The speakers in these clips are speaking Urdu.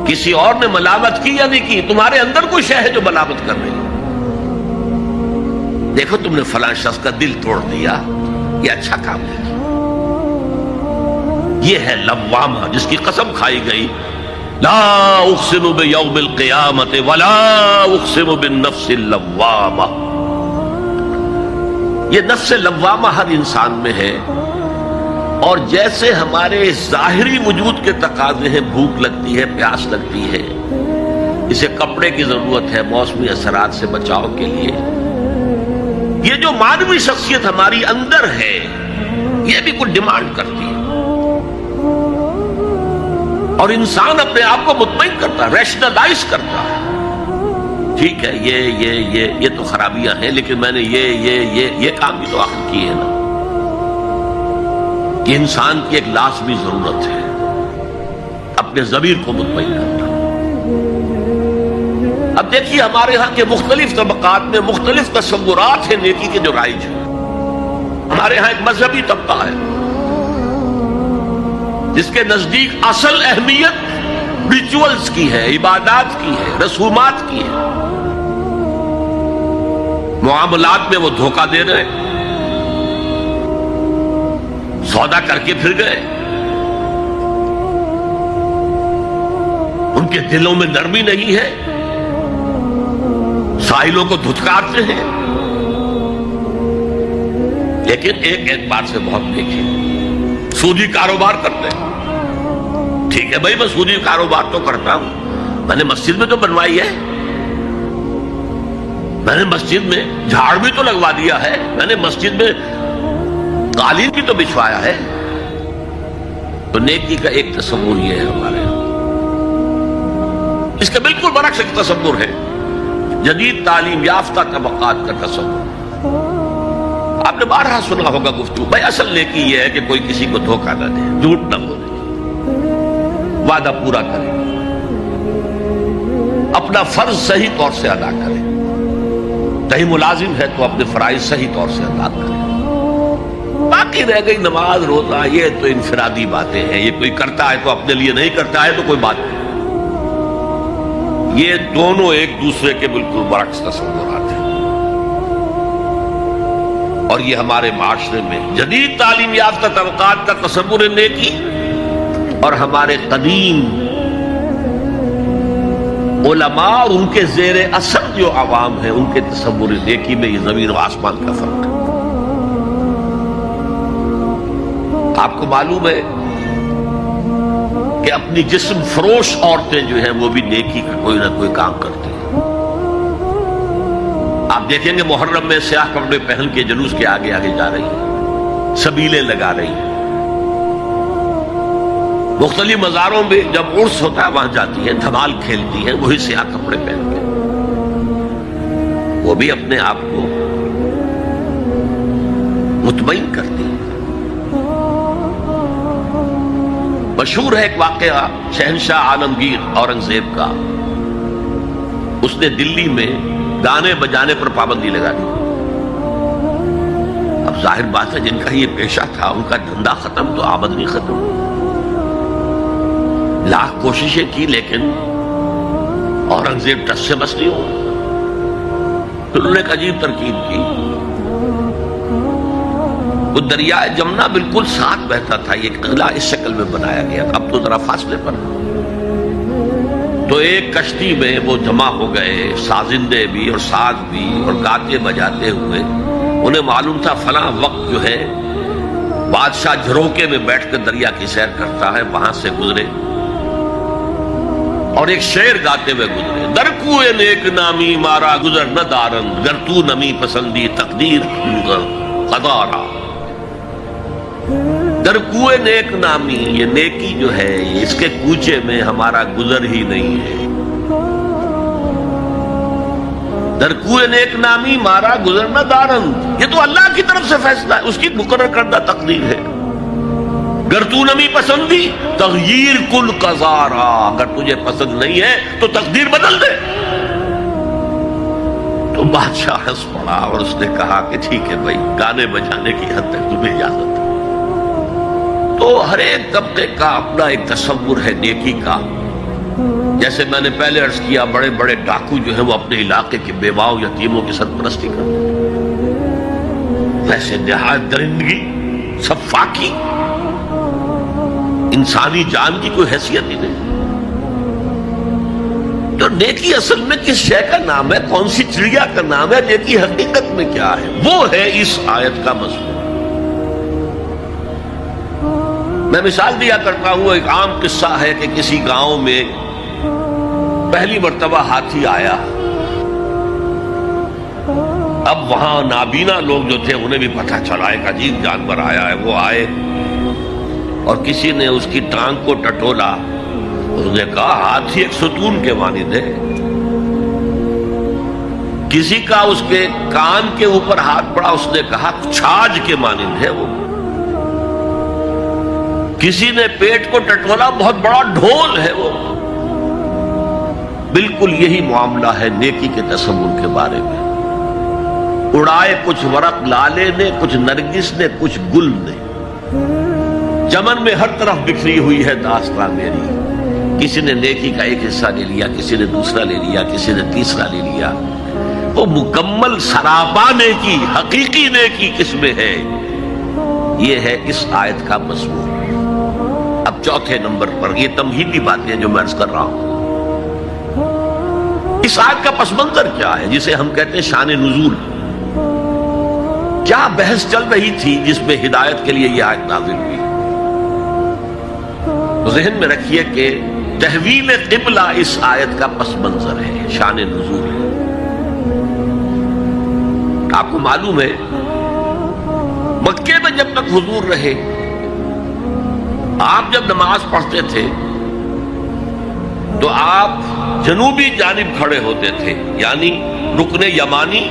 کسی اور نے ملامت کی یا نہیں کی؟ تمہارے اندر کوئی شے ہے جو ملامت کر رہی ہے؟ دیکھو تم نے فلاں شخص کا دل توڑ دیا، یہ اچھا کام نہیں کیا۔ یہ ہے لوامہ جس کی قسم کھائی گئی، لا اقسم بیوم القیامت ولا اقسم بالنفس اللوامہ۔ یہ نفس لوامہ ہر انسان میں ہے، اور جیسے ہمارے ظاہری وجود کے تقاضے ہیں، بھوک لگتی ہے، پیاس لگتی ہے، اسے کپڑے کی ضرورت ہے موسمی اثرات سے بچاؤ کے لیے، یہ جو مانوی شخصیت ہماری اندر ہے یہ بھی کچھ ڈیمانڈ کرتی ہے، اور انسان اپنے آپ کو مطمئن کرتا ہے، ریشنلائز کرتا ہے، ٹھیک ہے یہ تو خرابیاں ہیں، لیکن میں نے یہ کام بھی تو آخر کی ہے نا۔ کہ انسان کی ایک لازمی ضرورت ہے اپنے ضمیر کو مطمئن کرنا۔ اب دیکھیے ہمارے ہاں کے مختلف طبقات میں مختلف تصورات ہیں نیکی کے جو رائج ہیں۔ ہمارے ہاں ایک مذہبی طبقہ ہے جس کے نزدیک اصل اہمیت ریچولز کی ہے، عبادات کی ہے، رسومات کی ہے۔ معاملات میں وہ دھوکہ دے رہے ہیں، سودا کر کے پھر گئے، ان کے دلوں میں نرمی نہیں ہے، سائلوں کو دھتکارتے ہیں، لیکن ایک بات سے بہت دیکھیں، سودی کاروبار کرتے ہیں۔ ٹھیک ہے بھائی، میں سودی کاروبار تو کرتا ہوں، میں نے مسجد میں تو بنوائی ہے، میں نے مسجد میں جھاڑ بھی تو لگوا دیا ہے، میں نے مسجد میں قالین بھی تو بچھوایا ہے۔ تو نیکی کا ایک تصور یہ ہے ہمارے یہاں، اس کا بالکل برعکس ایک تصور ہے جدید تعلیم یافتہ طبقات کا تصور۔ آپ نے بارہا سنا ہوگا گفتگو، بھائی اصل نیکی یہ ہے کہ کوئی کسی کو دھوکہ نہ دے، جھوٹ نہ بولے، وعدہ پورا کرے، اپنا فرض صحیح طور سے ادا کرے، کہیں ملازم ہے تو اپنے فرائض صحیح طور سے ادا کرے۔ باقی رہ گئی نماز روزہ، یہ تو انفرادی باتیں ہیں، یہ کوئی کرتا ہے تو اپنے لیے، نہیں کرتا ہے تو کوئی بات نہیں۔ یہ دونوں ایک دوسرے کے بالکل برعکس تصورات ہیں، اور یہ ہمارے معاشرے میں جدید تعلیم یافتہ طبقات کا تصور نیکی اور ہمارے قدیم علماء اور ان کے زیر اثر جو عوام ہیں ان کے تصور نیکی میں یہ زمین و آسمان کا فرق ہے۔ آپ کو معلوم ہے کہ اپنی جسم فروش عورتیں جو ہیں وہ بھی نیکی کا کوئی نہ کوئی کام کرتی ہیں۔ آپ دیکھیں گے محرم میں سیاہ کپڑے پہن کے جلوس کے آگے آگے جا رہی ہیں، سبیلیں لگا رہی ہیں، مختلف مزاروں میں جب عرس ہوتا ہے وہاں جاتی ہیں، دھمال کھیلتی ہیں، وہی سیاہ کپڑے پہن کے، وہ بھی اپنے آپ کو مطمئن کرتی ہیں۔ مشہور ہے ایک واقعہ شہنشاہ عالمگیر اورنگزیب کا، اس نے دلی میں گانے بجانے پر پابندی لگا دی۔ اب ظاہر بات ہے جن کا یہ پیشہ تھا ان کا دھندا ختم تو آمدنی ختم، لاکھ کوششیں کی لیکن اورنگزیب ٹس سے بس نہیں ہوا۔ پھر انہوں نے ایک عجیب ترکیب کی، وہ دریائے جمنا بالکل ساتھ بہتا تھا، یہ قلعہ اس شکل میں بنایا گیا، اب تو ذرا فاصلے پر، تو ایک کشتی میں وہ جمع ہو گئے، سازندے بھی اور ساز بھی اور گاتے بجاتے ہوئے۔ انہیں معلوم تھا فلاں وقت جو ہے بادشاہ جھروکے میں بیٹھ کر دریا کی سیر کرتا ہے، وہاں سے گزرے اور ایک شعر گاتے ہوئے گزرے، در کوئے نیک نامی مارا گزر نہ دارند، گر تو نمی پسندی تقدیر قدارا۔ در کوئے نیک نامی، یہ نیکی جو ہے اس کے کوچے میں ہمارا گزر ہی نہیں ہے۔ در کوئے نیک نامی مارا گزر نہ دارند، یہ تو اللہ کی طرف سے فیصلہ ہے، اس کی مقرر کردہ تقدیر ہے۔ گر تو نمی پسندی تغییر کل قضارا، اگر تجھے پسند نہیں ہے تو تقدیر بدل دے۔ تو بادشاہ ہنس پڑا اور اس نے کہا کہ ٹھیک ہے بھائی، گانے بجانے کی حد تک تمہیں اجازت ہے۔ تو ہر ایک طبقے کا اپنا ایک تصور ہے نیکی کا، جیسے میں نے پہلے عرض کیا، بڑے بڑے ڈاکو جو ہیں وہ اپنے علاقے کے بیواؤں یتیموں کی سرپرستی کرتے ہیں، ویسے نہایت درندگی، صفاقی، انسانی جان کی کوئی حیثیت ہی نہیں۔ تو نیکی اصل میں کس شے کا نام ہے، کون سی چڑیا کا نام ہے، نیکی حقیقت میں کیا ہے، وہ ہے اس آیت کا مضمون۔ میں مثال دیا کرتا ہوں، ایک عام قصہ ہے کہ کسی گاؤں میں پہلی مرتبہ ہاتھی آیا۔ اب وہاں نابینا لوگ جو تھے انہیں بھی پتہ چلا ایک عجیب جانور آیا ہے۔ وہ آئے اور کسی نے اس کی ٹانگ کو ٹٹولا، اس نے کہا ہاتھی ایک ستون کے مانند ہے۔ کسی کا اس کے کان کے اوپر ہاتھ پڑا، اس نے کہا چھاج کے مانند ہے وہ۔ کسی نے پیٹ کو ٹٹولا، بہت بڑا ڈھول ہے وہ۔ بالکل یہی معاملہ ہے نیکی کے تصور کے بارے میں۔ اڑائے کچھ ورق لالے نے، کچھ نرگس نے، کچھ گل نے، چمن میں ہر طرف بکھری ہوئی ہے داستان میری۔ کسی نے نیکی کا ایک حصہ لے لیا، کسی نے دوسرا لے لیا، کسی نے تیسرا لے لیا۔ وہ مکمل سراپا نیکی، حقیقی نیکی کس میں ہے، یہ ہے اس آیت کا مضمون۔ اب چوتھے نمبر پر یہ تمہیدی باتیں جو میں عرض کر رہا ہوں، اس آیت کا پس منظر کیا ہے جسے ہم کہتے ہیں شان نزول؟ کیا بحث چل رہی تھی جس میں ہدایت کے لیے یہ آیت نازل ہوئی؟ تو ذہن میں رکھیے کہ تحویل قبلہ اس آیت کا پس منظر ہے، شان نزول ہے۔ آپ کو معلوم ہے مکے میں جب تک حضور رہے، آپ جب نماز پڑھتے تھے تو آپ جنوبی جانب کھڑے ہوتے تھے، یعنی رکن یمانی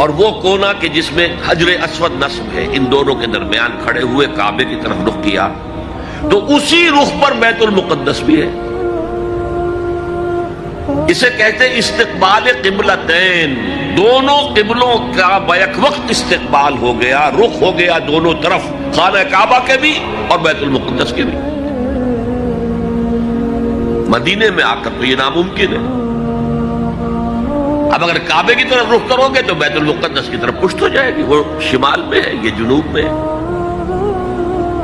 اور وہ کونا کہ جس میں حجر اسود نصب ہے، ان دونوں کے درمیان کھڑے ہوئے کعبے کی طرف رخ کیا، تو اسی رخ پر بیت المقدس بھی ہے۔ اسے کہتے ہیں استقبال قبلتین، دونوں قبلوں کا بیک وقت استقبال ہو گیا، رخ ہو گیا دونوں طرف، خانہ کعبہ کے بھی اور بیت المقدس کے بھی۔ مدینے میں آ کر تو یہ ناممکن ہے۔ اب اگر کعبے کی طرف رخ کرو گے تو بیت المقدس کی طرف پشت ہو جائے گی، وہ شمال میں ہے، یہ جنوب میں ہے۔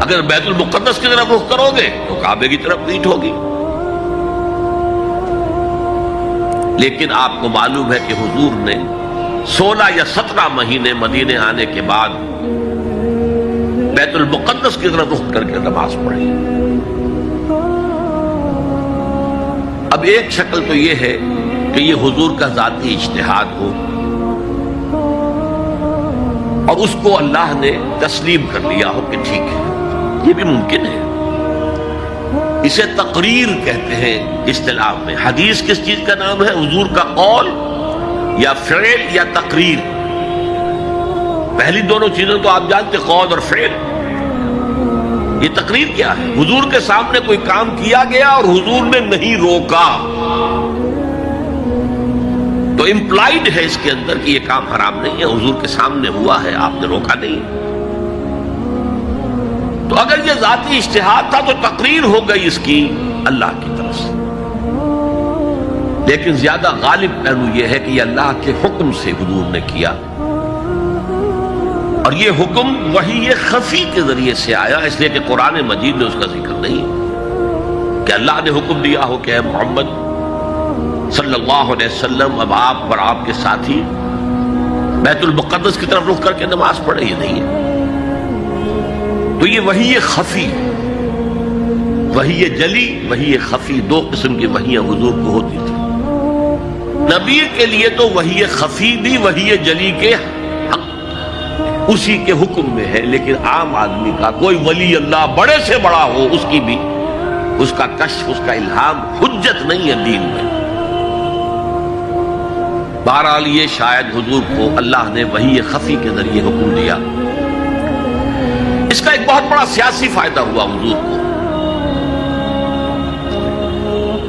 اگر بیت المقدس کی طرف رخ کرو گے تو کعبے کی طرف پیٹھ ہوگی۔ لیکن آپ کو معلوم ہے کہ حضور نے 16 یا 17 مہینے مدینے آنے کے بعد بیت المقدس کی طرف رخ کر کے نماز پڑھی۔ اب ایک شکل تو یہ ہے کہ یہ حضور کا ذاتی اجتہاد ہو اور اس کو اللہ نے تسلیم کر لیا ہو کہ ٹھیک ہے، یہ بھی ممکن ہے۔ اسے تقریر کہتے ہیں اصطلاح میں۔ حدیث کس چیز کا نام ہے؟ حضور کا قول یا فعل یا تقریر۔ پہلی دونوں چیزیں تو آپ جانتے، قول اور فعل۔ یہ تقریر کیا ہے؟ حضور کے سامنے کوئی کام کیا گیا اور حضور نے نہیں روکا، تو امپلائڈ ہے اس کے اندر کہ یہ کام حرام نہیں ہے، حضور کے سامنے ہوا ہے، آپ نے روکا نہیں۔ تو اگر یہ ذاتی اجتہاد تھا تو تقریر ہو گئی اس کی اللہ کی طرف سے۔ لیکن زیادہ غالب پہلو یہ ہے کہ یہ اللہ کے حکم سے حضور نے کیا، اور یہ حکم وحی خفی کے ذریعے سے آیا، اس لیے کہ قرآن مجید میں اس کا ذکر نہیں کہ اللہ نے حکم دیا ہو کہ اے محمد صلی اللہ علیہ وسلم اب آپ اور آپ کے ساتھی بیت المقدس کی طرف رخ کر کے نماز پڑھے، یہ نہیں ہے۔ تو یہ وحی خفی، وحی جلی، وحی خفی، دو قسم کی وحیاں حضور کو ہوتی تھی۔ نبی کے لیے تو وحی خفی بھی وحی جلی کے اسی کے حکم میں ہے، لیکن عام آدمی کا کوئی ولی اللہ بڑے سے بڑا ہو، اس کی بھی اس کا کشف، اس کا الہام حجت نہیں ہے دین میں۔ بہرحال یہ شاید حضور کو اللہ نے وحی خفی کے ذریعے حکم دیا۔ اس کا ایک بہت بڑا سیاسی فائدہ ہوا حضور کو،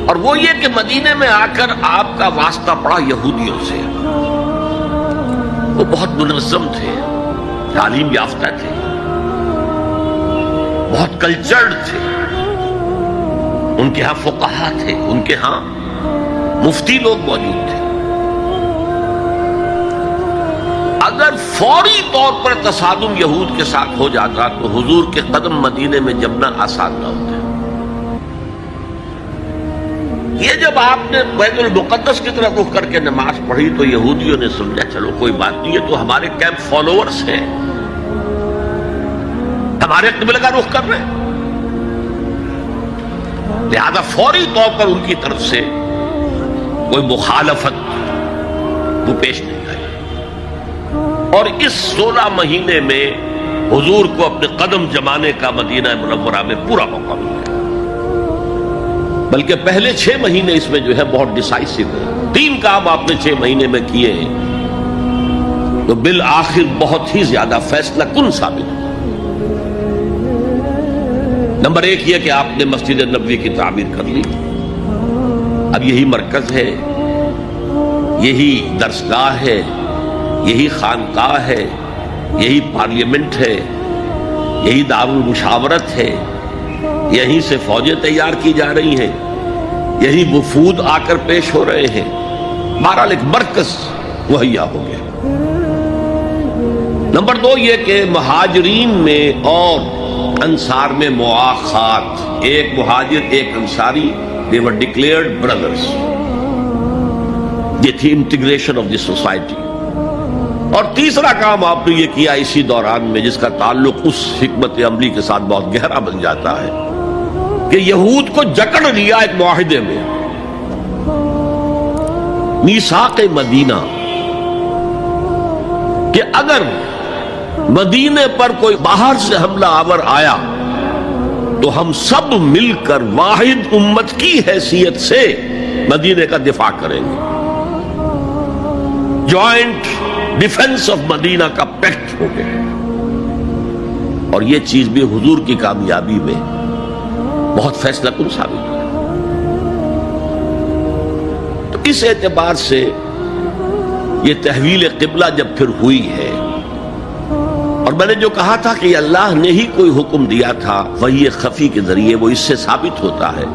اور وہ یہ کہ مدینے میں آ کر آپ کا واسطہ پڑا یہودیوں سے۔ وہ بہت منظم تھے، تعلیم یافتہ تھے، بہت کلچرڈ تھے، ان کے ہاں فقہا تھے، ان کے ہاں مفتی لوگ موجود تھے. اگر فوری طور پر تصادم یہود کے ساتھ ہو جاتا تو حضور کے قدم مدینے میں جمنا آسان نہ ہوتا. یہ جب آپ نے بیت المقدس کی طرف رخ کر کے نماز پڑھی تو یہودیوں نے سمجھا چلو کوئی بات نہیں، یہ تو ہمارے کیمپ فالوورز ہیں، ہمارے قبلہ کا رخ کر رہے ہیں، لہذا فوری طور پر ان کی طرف سے کوئی مخالفت وہ پیش نہیں آئی. اور اس 16 مہینے میں حضور کو اپنے قدم جمانے کا مدینہ منورہ میں پورا موقع ملا، بلکہ پہلے 6 مہینے اس میں جو ہے بہت ڈیسائسو ہے. 3 کام آپ نے 6 مہینے میں کیے ہیں تو بالآخر بہت ہی زیادہ فیصلہ کن ثابت ہوا. نمبر 1 یہ کہ آپ نے مسجد نبوی کی تعمیر کر لی، اب یہی مرکز ہے، یہی درسگاہ ہے، یہی خانقاہ ہے، یہی پارلیمنٹ ہے، یہی دارالمشاورت ہے، یہیں سے فوجیں تیار کی جا رہی ہیں، یہی وفود آ کر پیش ہو رہے ہیں. بہرحال ایک مرکز مہیا ہو گیا. نمبر 2 یہ کہ مہاجرین میں اور انصار میں مواخات، ایک مہاجر ایک Ansari, they were declared brothers. یہ تھی انٹیگریشن آف دی سوسائٹی. اور تیسرا کام آپ نے یہ کیا اسی دوران میں جس کا تعلق اس حکمت عملی کے ساتھ بہت گہرا بن جاتا ہے کہ یہود کو جکڑ لیا ایک معاہدے میں، میثاق مدینہ، کہ اگر مدینے پر کوئی باہر سے حملہ آور آیا تو ہم سب مل کر واحد امت کی حیثیت سے مدینے کا دفاع کریں گے. جوائنٹ ڈیفنس آف مدینہ کا پیکٹ ہو گیا. اور یہ چیز بھی حضور کی کامیابی میں بہت فیصلہ کن ثابت ہوا. تو اس اعتبار سے یہ تحویل قبلہ جب پھر ہوئی ہے، اور میں نے جو کہا تھا کہ اللہ نے ہی کوئی حکم دیا تھا وحی خفی کے ذریعے، وہ اس سے ثابت ہوتا ہے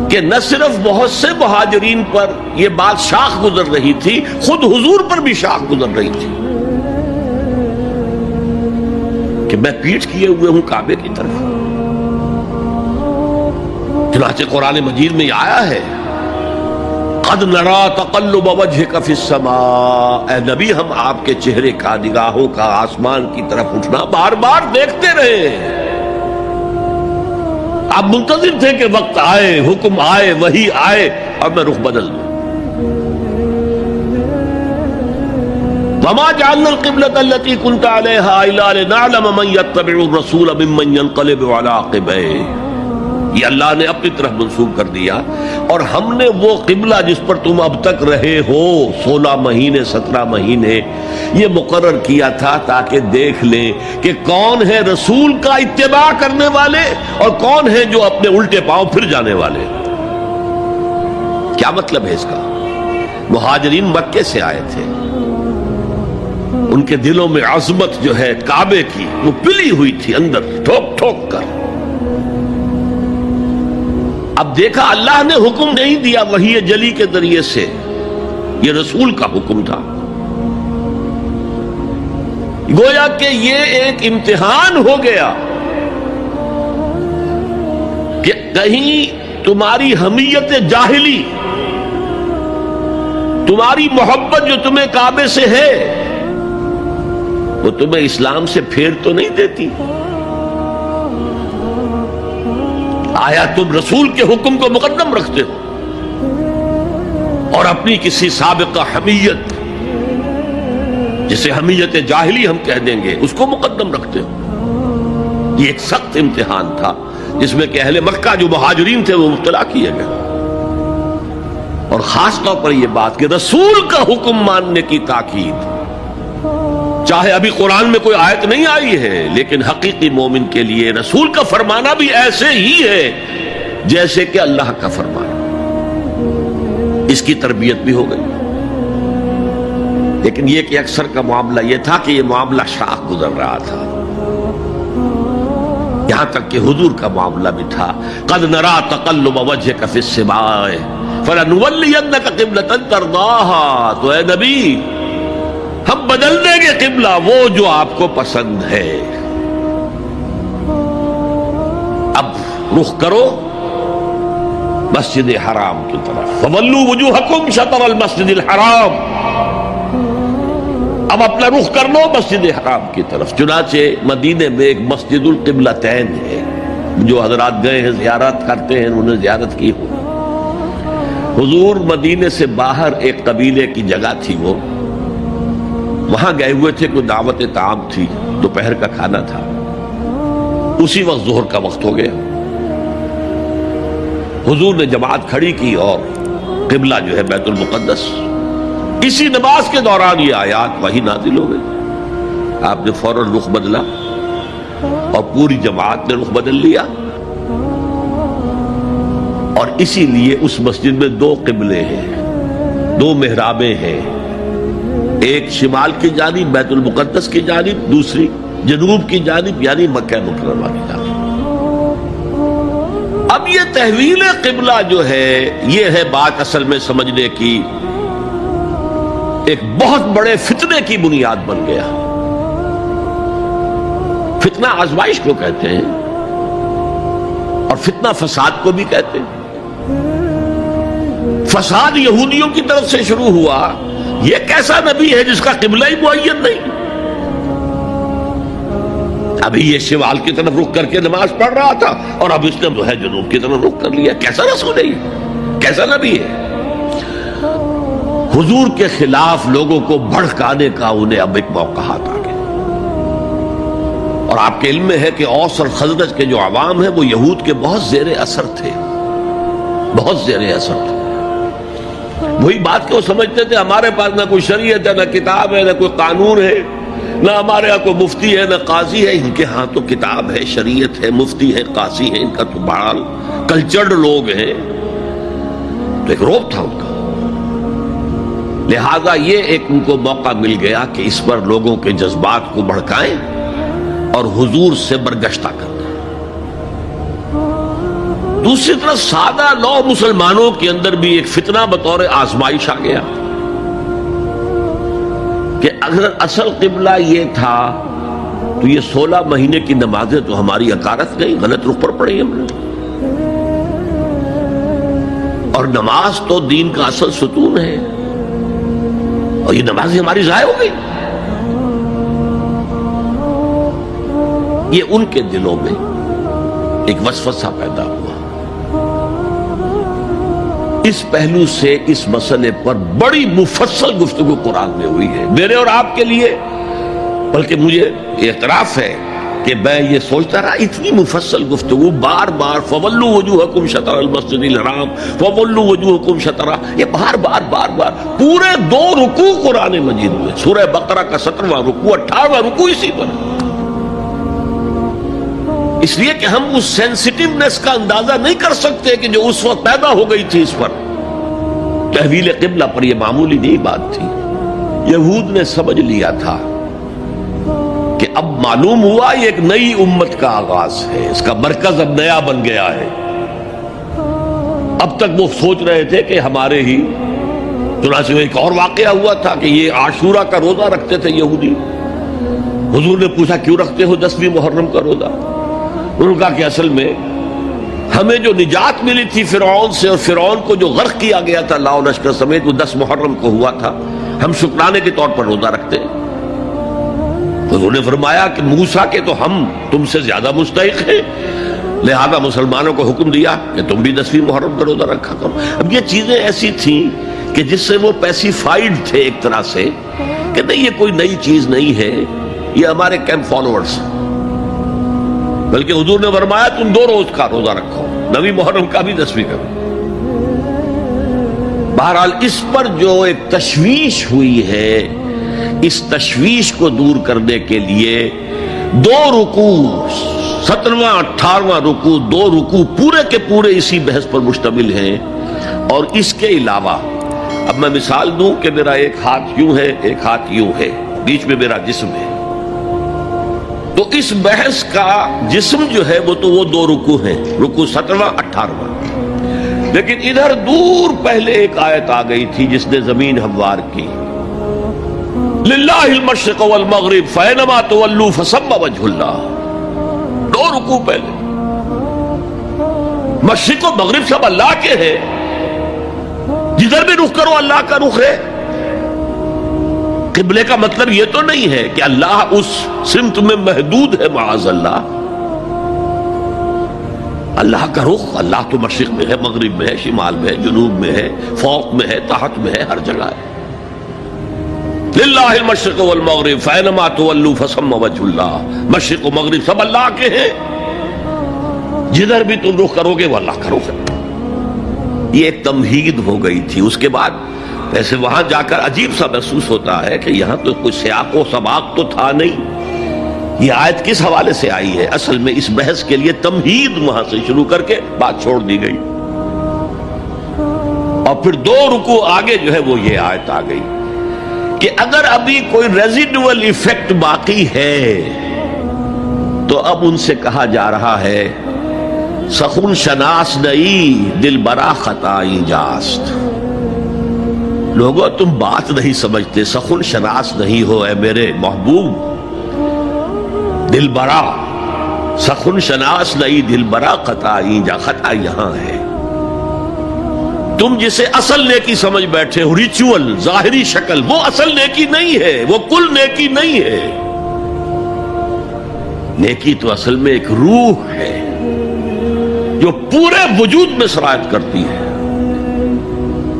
کہ نہ صرف بہت سے مہاجرین پر یہ بات شاخ گزر رہی تھی، خود حضور پر بھی شاخ گزر رہی تھی کہ میں پیٹھ کیے ہوئے ہوں کعبے کی طرف. چنانچہ قرآن مجید میں یہ آیا ہے قد نرا تقلب وجهك في السماء، اے نبی ہم آپ کے چہرے کا، نگاہوں کا آسمان کی طرف اٹھنا بار بار دیکھتے رہے. آپ منتظر تھے کہ وقت آئے، حکم آئے، وحی آئے اور میں رخ بدل دوں. وما جعلنا القبلة التي كنت عليها الا لنعلم من يتبع الرسول ممن ينقلب على عقبيه. یہ اللہ نے اپنی طرف منسوب کر دیا، اور ہم نے وہ قبلہ جس پر تم اب تک رہے ہو 16 مہینے 17 مہینے یہ مقرر کیا تھا تاکہ دیکھ لیں کہ کون ہے رسول کا اتباع کرنے والے اور کون ہے جو اپنے الٹے پاؤں پھر جانے والے. کیا مطلب ہے اس کا؟ مہاجرین مکے سے آئے تھے، ان کے دلوں میں عظمت جو ہے کعبے کی وہ پلی ہوئی تھی اندر ٹھوک ٹھوک کر. اب دیکھا اللہ نے حکم نہیں دیا وحی جلی کے ذریعے سے، یہ رسول کا حکم تھا. گویا کہ یہ ایک امتحان ہو گیا کہ کہیں تمہاری حمیت جاہلی، تمہاری محبت جو تمہیں کعبے سے ہے وہ تمہیں اسلام سے پھیر تو نہیں دیتی. آیا تم رسول کے حکم کو مقدم رکھتے ہو اور اپنی کسی سابقہ حمیت، جسے حمیت جاہلی ہم کہہ دیں گے، اس کو مقدم رکھتے ہو. یہ ایک سخت امتحان تھا جس میں کہ اہل مکہ جو مہاجرین تھے وہ مبتلا کیے گئے. اور خاص طور پر یہ بات کہ رسول کا حکم ماننے کی تاکید، چاہے ابھی قرآن میں کوئی آیت نہیں آئی ہے لیکن حقیقی مومن کے لیے رسول کا فرمانا بھی ایسے ہی ہے جیسے کہ اللہ کا فرمانا. اس کی تربیت بھی ہو گئی. لیکن یہ کہ اکثر کا معاملہ یہ تھا کہ یہ معاملہ شاخ گزر رہا تھا. یہاں یہاں تک کہ حضور کا معاملہ بھی تھا، قد نرا تقلب وجهك في السماء فلنولینک قبلۃ ترضاها، تو اے نبی ہم بدل دیں گے قبلہ وہ جو آپ کو پسند ہے، اب رخ کرو مسجد حرام کی طرف، فولوا وجوہکم شطر المسجد الحرام، اب اپنا رخ کر لو مسجد حرام کی طرف۔ چنانچہ مدینے میں ایک مسجد القبلتین ہے، جو حضرات گئے ہیں زیارت کرتے ہیں انہوں نے زیارت کی ہو۔ حضور مدینے سے باہر ایک قبیلے کی جگہ تھی، وہ وہاں گئے ہوئے تھے، کوئی دعوت طعام تھی، دوپہر کا کھانا تھا، اسی وقت ظہر کا وقت ہو گیا۔ حضور نے جماعت کھڑی کی اور قبلہ جو ہے بیت المقدس، اسی نماز کے دوران یہ آیات وہی نازل ہو گئی، آپ نے فوراً رخ بدلا اور پوری جماعت نے رخ بدل لیا، اور اسی لیے اس مسجد میں دو قبلے ہیں، دو محرابیں ہیں، ایک شمال کی جانب بیت المقدس کی جانب، دوسری جنوب کی جانب یعنی مکہ مکرمہ کی جانب۔ اب یہ تحویل قبلہ جو ہے یہ ہے بات اصل میں سمجھنے کی، ایک بہت بڑے فتنے کی بنیاد بن گیا۔ فتنہ آزمائش کو کہتے ہیں اور فتنہ فساد کو بھی کہتے ہیں۔ فساد یہودیوں کی طرف سے شروع ہوا، یہ کیسا نبی ہے جس کا قبلہ ہی معین نہیں، ابھی یہ شمال کی طرف رخ کر کے نماز پڑھ رہا تھا اور اب اس نے جو ہے جنوب کی طرف رخ کر لیا، کیسا رسول ہے یہ، کیسا نبی ہے؟ حضور کے خلاف لوگوں کو بھڑکانے کا انہیں اب ایک موقع ہاتھ آ گیا، اور آپ کے علم میں ہے کہ اوس اور خزرج کے جو عوام ہیں وہ یہود کے بہت زیر اثر تھے، بہت زیر اثر تھے۔ وہی بات کہ وہ سمجھتے تھے ہمارے پاس نہ کوئی شریعت ہے، نہ کتاب ہے، نہ کوئی قانون ہے، نہ ہمارے ہاں کوئی مفتی ہے، نہ قاضی ہے، ان کے ہاں تو کتاب ہے، شریعت ہے، مفتی ہے، قاضی ہے، ان کا تو بہرحال کلچرڈ لوگ ہیں، تو ایک رعب تھا ان کا۔ لہذا یہ ایک ان کو موقع مل گیا کہ اس پر لوگوں کے جذبات کو بھڑکائیں اور حضور سے برگشتہ کر دیں۔ دوسری طرف سادہ لو مسلمانوں کے اندر بھی ایک فتنہ بطور آزمائش آ گیا کہ اگر اصل قبلہ یہ تھا تو یہ 16 مہینے کی نمازیں تو ہماری اکارت گئی، غلط رخ پر پڑی ہم نے، اور نماز تو دین کا اصل ستون ہے، اور یہ نمازیں ہماری ضائع ہو گئی۔ یہ ان کے دلوں میں ایک وسوسہ پیدا ہوا۔ اس پہلو سے اس مسئلے پر بڑی مفصل گفتگو قرآن میں ہوئی ہے، میرے اور آپ کے لیے، بلکہ مجھے اعتراف ہے کہ میں یہ سوچتا رہا اتنی مفصل گفتگو بار بار فولوا وجوہکم شطر المسجد الحرام، فولوا وجوہکم شطر، یہ بار بار پورے 2 رکوع قرآن مجید میں، سورہ بقرہ کا 17واں رکوع 18واں رکوع اسی پر، اس لیے کہ ہم اس سینسٹیونیس کا اندازہ نہیں کر سکتے کہ جو اس وقت پیدا ہو گئی تھی اس پر۔ تحویل قبلہ پر یہ معمولی نہیں بات تھی، یہود نے سمجھ لیا تھا کہ اب معلوم ہوا یہ ایک نئی امت کا آغاز ہے، اس کا مرکز اب نیا بن گیا ہے۔ اب تک وہ سوچ رہے تھے کہ ہمارے ہی، چنانچہ ایک اور واقعہ ہوا تھا کہ یہ عاشورہ کا روزہ رکھتے تھے یہودی، حضور نے پوچھا کیوں رکھتے ہو 10ویں محرم کا روزہ؟ انہوں نے کہا کہ اصل میں ہمیں جو نجات ملی تھی فرعون سے، اور فرعون کو جو غرق کیا گیا تھا لاؤ لشکر سمیت، وہ 10 محرم کو ہوا تھا، ہم شکرانے کے طور پر روزہ رکھتے ہیں۔ حضور نے فرمایا کہ موسیٰ کے تو ہم تم سے زیادہ مستحق ہیں، لہذا مسلمانوں کو حکم دیا کہ تم بھی 10ویں محرم کا روزہ رکھا کرو۔ اب یہ چیزیں ایسی تھیں کہ جس سے وہ پیسیفائڈ تھے ایک طرح سے کہ نہیں یہ کوئی نئی چیز نہیں ہے، یہ ہمارے کیمپ فالوورز، بلکہ حضور نے فرمایا تم 2 روز کا روزہ رکھو، 9ویں محرم کا بھی 10ویں کا بھی۔ بہرحال اس پر جو ایک تشویش ہوئی ہے، اس تشویش کو دور کرنے کے لیے 2 رکوع 17واں 18واں رکوع 2 رکوع پورے کے پورے اسی بحث پر مشتمل ہیں۔ اور اس کے علاوہ اب میں مثال دوں کہ میرا ایک ہاتھ یوں ہے، ایک ہاتھ یوں ہے، بیچ میں میرا جسم ہے، تو اس بحث کا جسم جو ہے وہ تو وہ دو رکوع ہیں، رکوع 17واں 18واں، لیکن ادھر دور پہلے ایک آیت آ گئی تھی جس نے زمین ہموار کی، للہ المشرق والمغرب فینما تولوا فثم وجہ اللہ. دو رکوع پہلے، مشرق و مغرب سب اللہ کے ہیں، جدھر بھی رخ کرو اللہ کا رخ ہے. قبلے کا مطلب یہ تو نہیں ہے کہ اللہ اس سمت میں محدود ہے، معاذ اللہ. اللہ کا رخ، اللہ تو مشرق میں ہے، مغرب میں ہے، شمال میں ہے، جنوب میں ہے، فوق میں ہے، تحت میں ہے، ہر جگہ ہے. للہ المشرق والمغرب فینما تولوا فثم وجہ اللہ. مشرق و مغرب سب اللہ کے ہیں، جدھر بھی تم رخ کرو گے وہ اللہ کا رخ ہے. یہ ایک تمہید ہو گئی تھی. اس کے بعد ویسے وہاں جا کر عجیب سا محسوس ہوتا ہے کہ یہاں تو کوئی سیاق و سباق تو تھا نہیں. یہ آیت کس حوالے سے آئی ہے؟ اصل میں اس بحث کے لیے تمہید وہاں سے شروع کر کے بات چھوڑ دی گئی، اور پھر دو رکوع آگے جو ہے وہ یہ آیت آ گئی کہ اگر ابھی کوئی ریزیڈول ایفیکٹ باقی ہے تو اب ان سے کہا جا رہا ہے سخن شناس نئی دل برا خطائی جاست. لوگوں تم بات نہیں سمجھتے، سخن شناس نہیں ہو اے میرے محبوب. دل برا، سخن شناس نئی دل برا خطائی جا. خطا یہاں ہے، تم جسے اصل نیکی سمجھ بیٹھے ہو، ریچول، ظاہری شکل، وہ اصل نیکی نہیں ہے، وہ کل نیکی نہیں ہے. نیکی تو اصل میں ایک روح ہے جو پورے وجود میں سرایت کرتی ہے،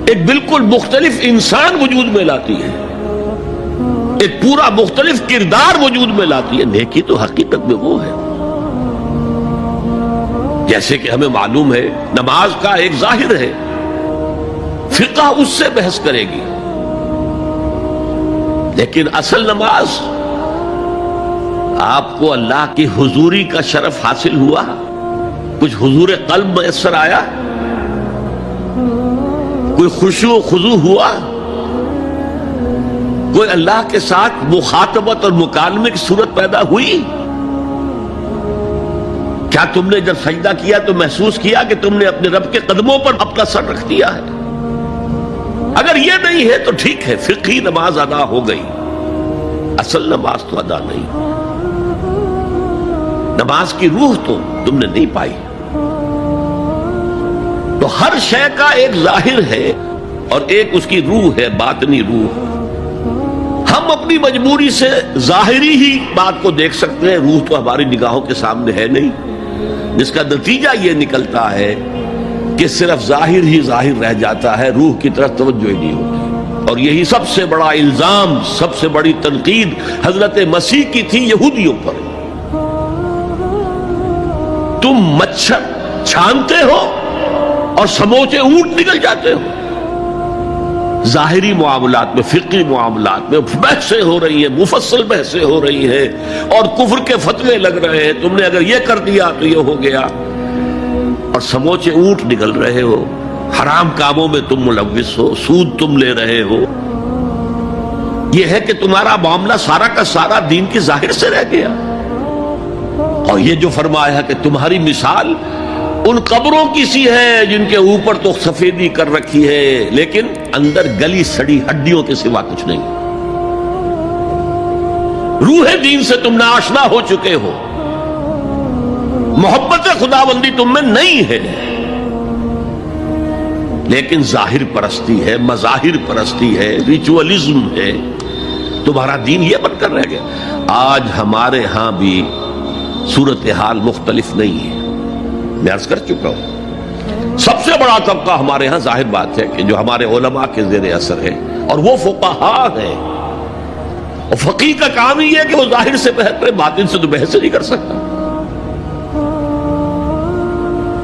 ایک بالکل مختلف انسان وجود میں لاتی ہے، ایک پورا مختلف کردار وجود میں لاتی ہے. نیکی تو حقیقت میں وہ ہے. جیسے کہ ہمیں معلوم ہے نماز کا ایک ظاہر ہے، فقہ اس سے بحث کرے گی، لیکن اصل نماز آپ کو اللہ کی حضوری کا شرف حاصل ہوا؟ کچھ حضور قلب میسر آیا؟ کوئی خشوع و خضوع ہوا؟ کوئی اللہ کے ساتھ مخاطبت اور مکالمے کی صورت پیدا ہوئی؟ کیا تم نے جب سجدہ کیا تو محسوس کیا کہ تم نے اپنے رب کے قدموں پر اپنا سر رکھ دیا ہے؟ اگر یہ نہیں ہے تو ٹھیک ہے، فقہی نماز ادا ہو گئی، اصل نماز تو ادا نہیں. نماز کی روح تو تم نے نہیں پائی. تو ہر شے کا ایک ظاہر ہے اور ایک اس کی روح ہے، باطنی روح. ہم اپنی مجبوری سے ظاہری ہی بات کو دیکھ سکتے ہیں، روح تو ہماری نگاہوں کے سامنے ہے نہیں، جس کا نتیجہ یہ نکلتا ہے کہ صرف ظاہر ہی ظاہر رہ جاتا ہے، روح کی طرف توجہ ہی نہیں ہوتی. اور یہی سب سے بڑا الزام، سب سے بڑی تنقید حضرت مسیح کی تھی یہودیوں پر. تم مچھر چھانتے ہو اور سموچے اونٹ نکل جاتے ہو. ظاہری معاملات میں، فقہی معاملات میں بحثیں ہو رہی ہیں، مفصل بحثیں ہو رہی ہیں، اور کفر کے فتوے لگ رہے ہیں. تم نے اگر یہ کر دیا تو یہ ہو گیا، اور سموچے اونٹ نکل رہے ہو. حرام کاموں میں تم ملوث ہو، سود تم لے رہے ہو. یہ ہے کہ تمہارا معاملہ سارا کا سارا دین کی ظاہر سے رہ گیا. اور یہ جو فرمایا کہ تمہاری مثال ان قبروں کی سی ہے جن کے اوپر تو سفیدی کر رکھی ہے لیکن اندر گلی سڑی ہڈیوں کے سوا کچھ نہیں. روح دین سے تم ناآشنا ہو چکے ہو، محبت خداوندی تم میں نہیں ہے، لیکن ظاہر پرستی ہے، مظاہر پرستی ہے، ریچولزم ہے. تمہارا دین یہ بن کر رہ گیا. آج ہمارے ہاں بھی صورتحال مختلف نہیں ہے. میں عرض کر چکا ہوں، سب سے بڑا طبقہ ہمارے ہاں ظاہر بات ہے کہ جو ہمارے علماء کے زیر اثر ہے، اور وہ فقہاء ہیں. اور فقیہ کا کام ہی ہے کہ وہ ظاہر سے بحث کرے، باطن سے تو بحث نہیں کر سکتا.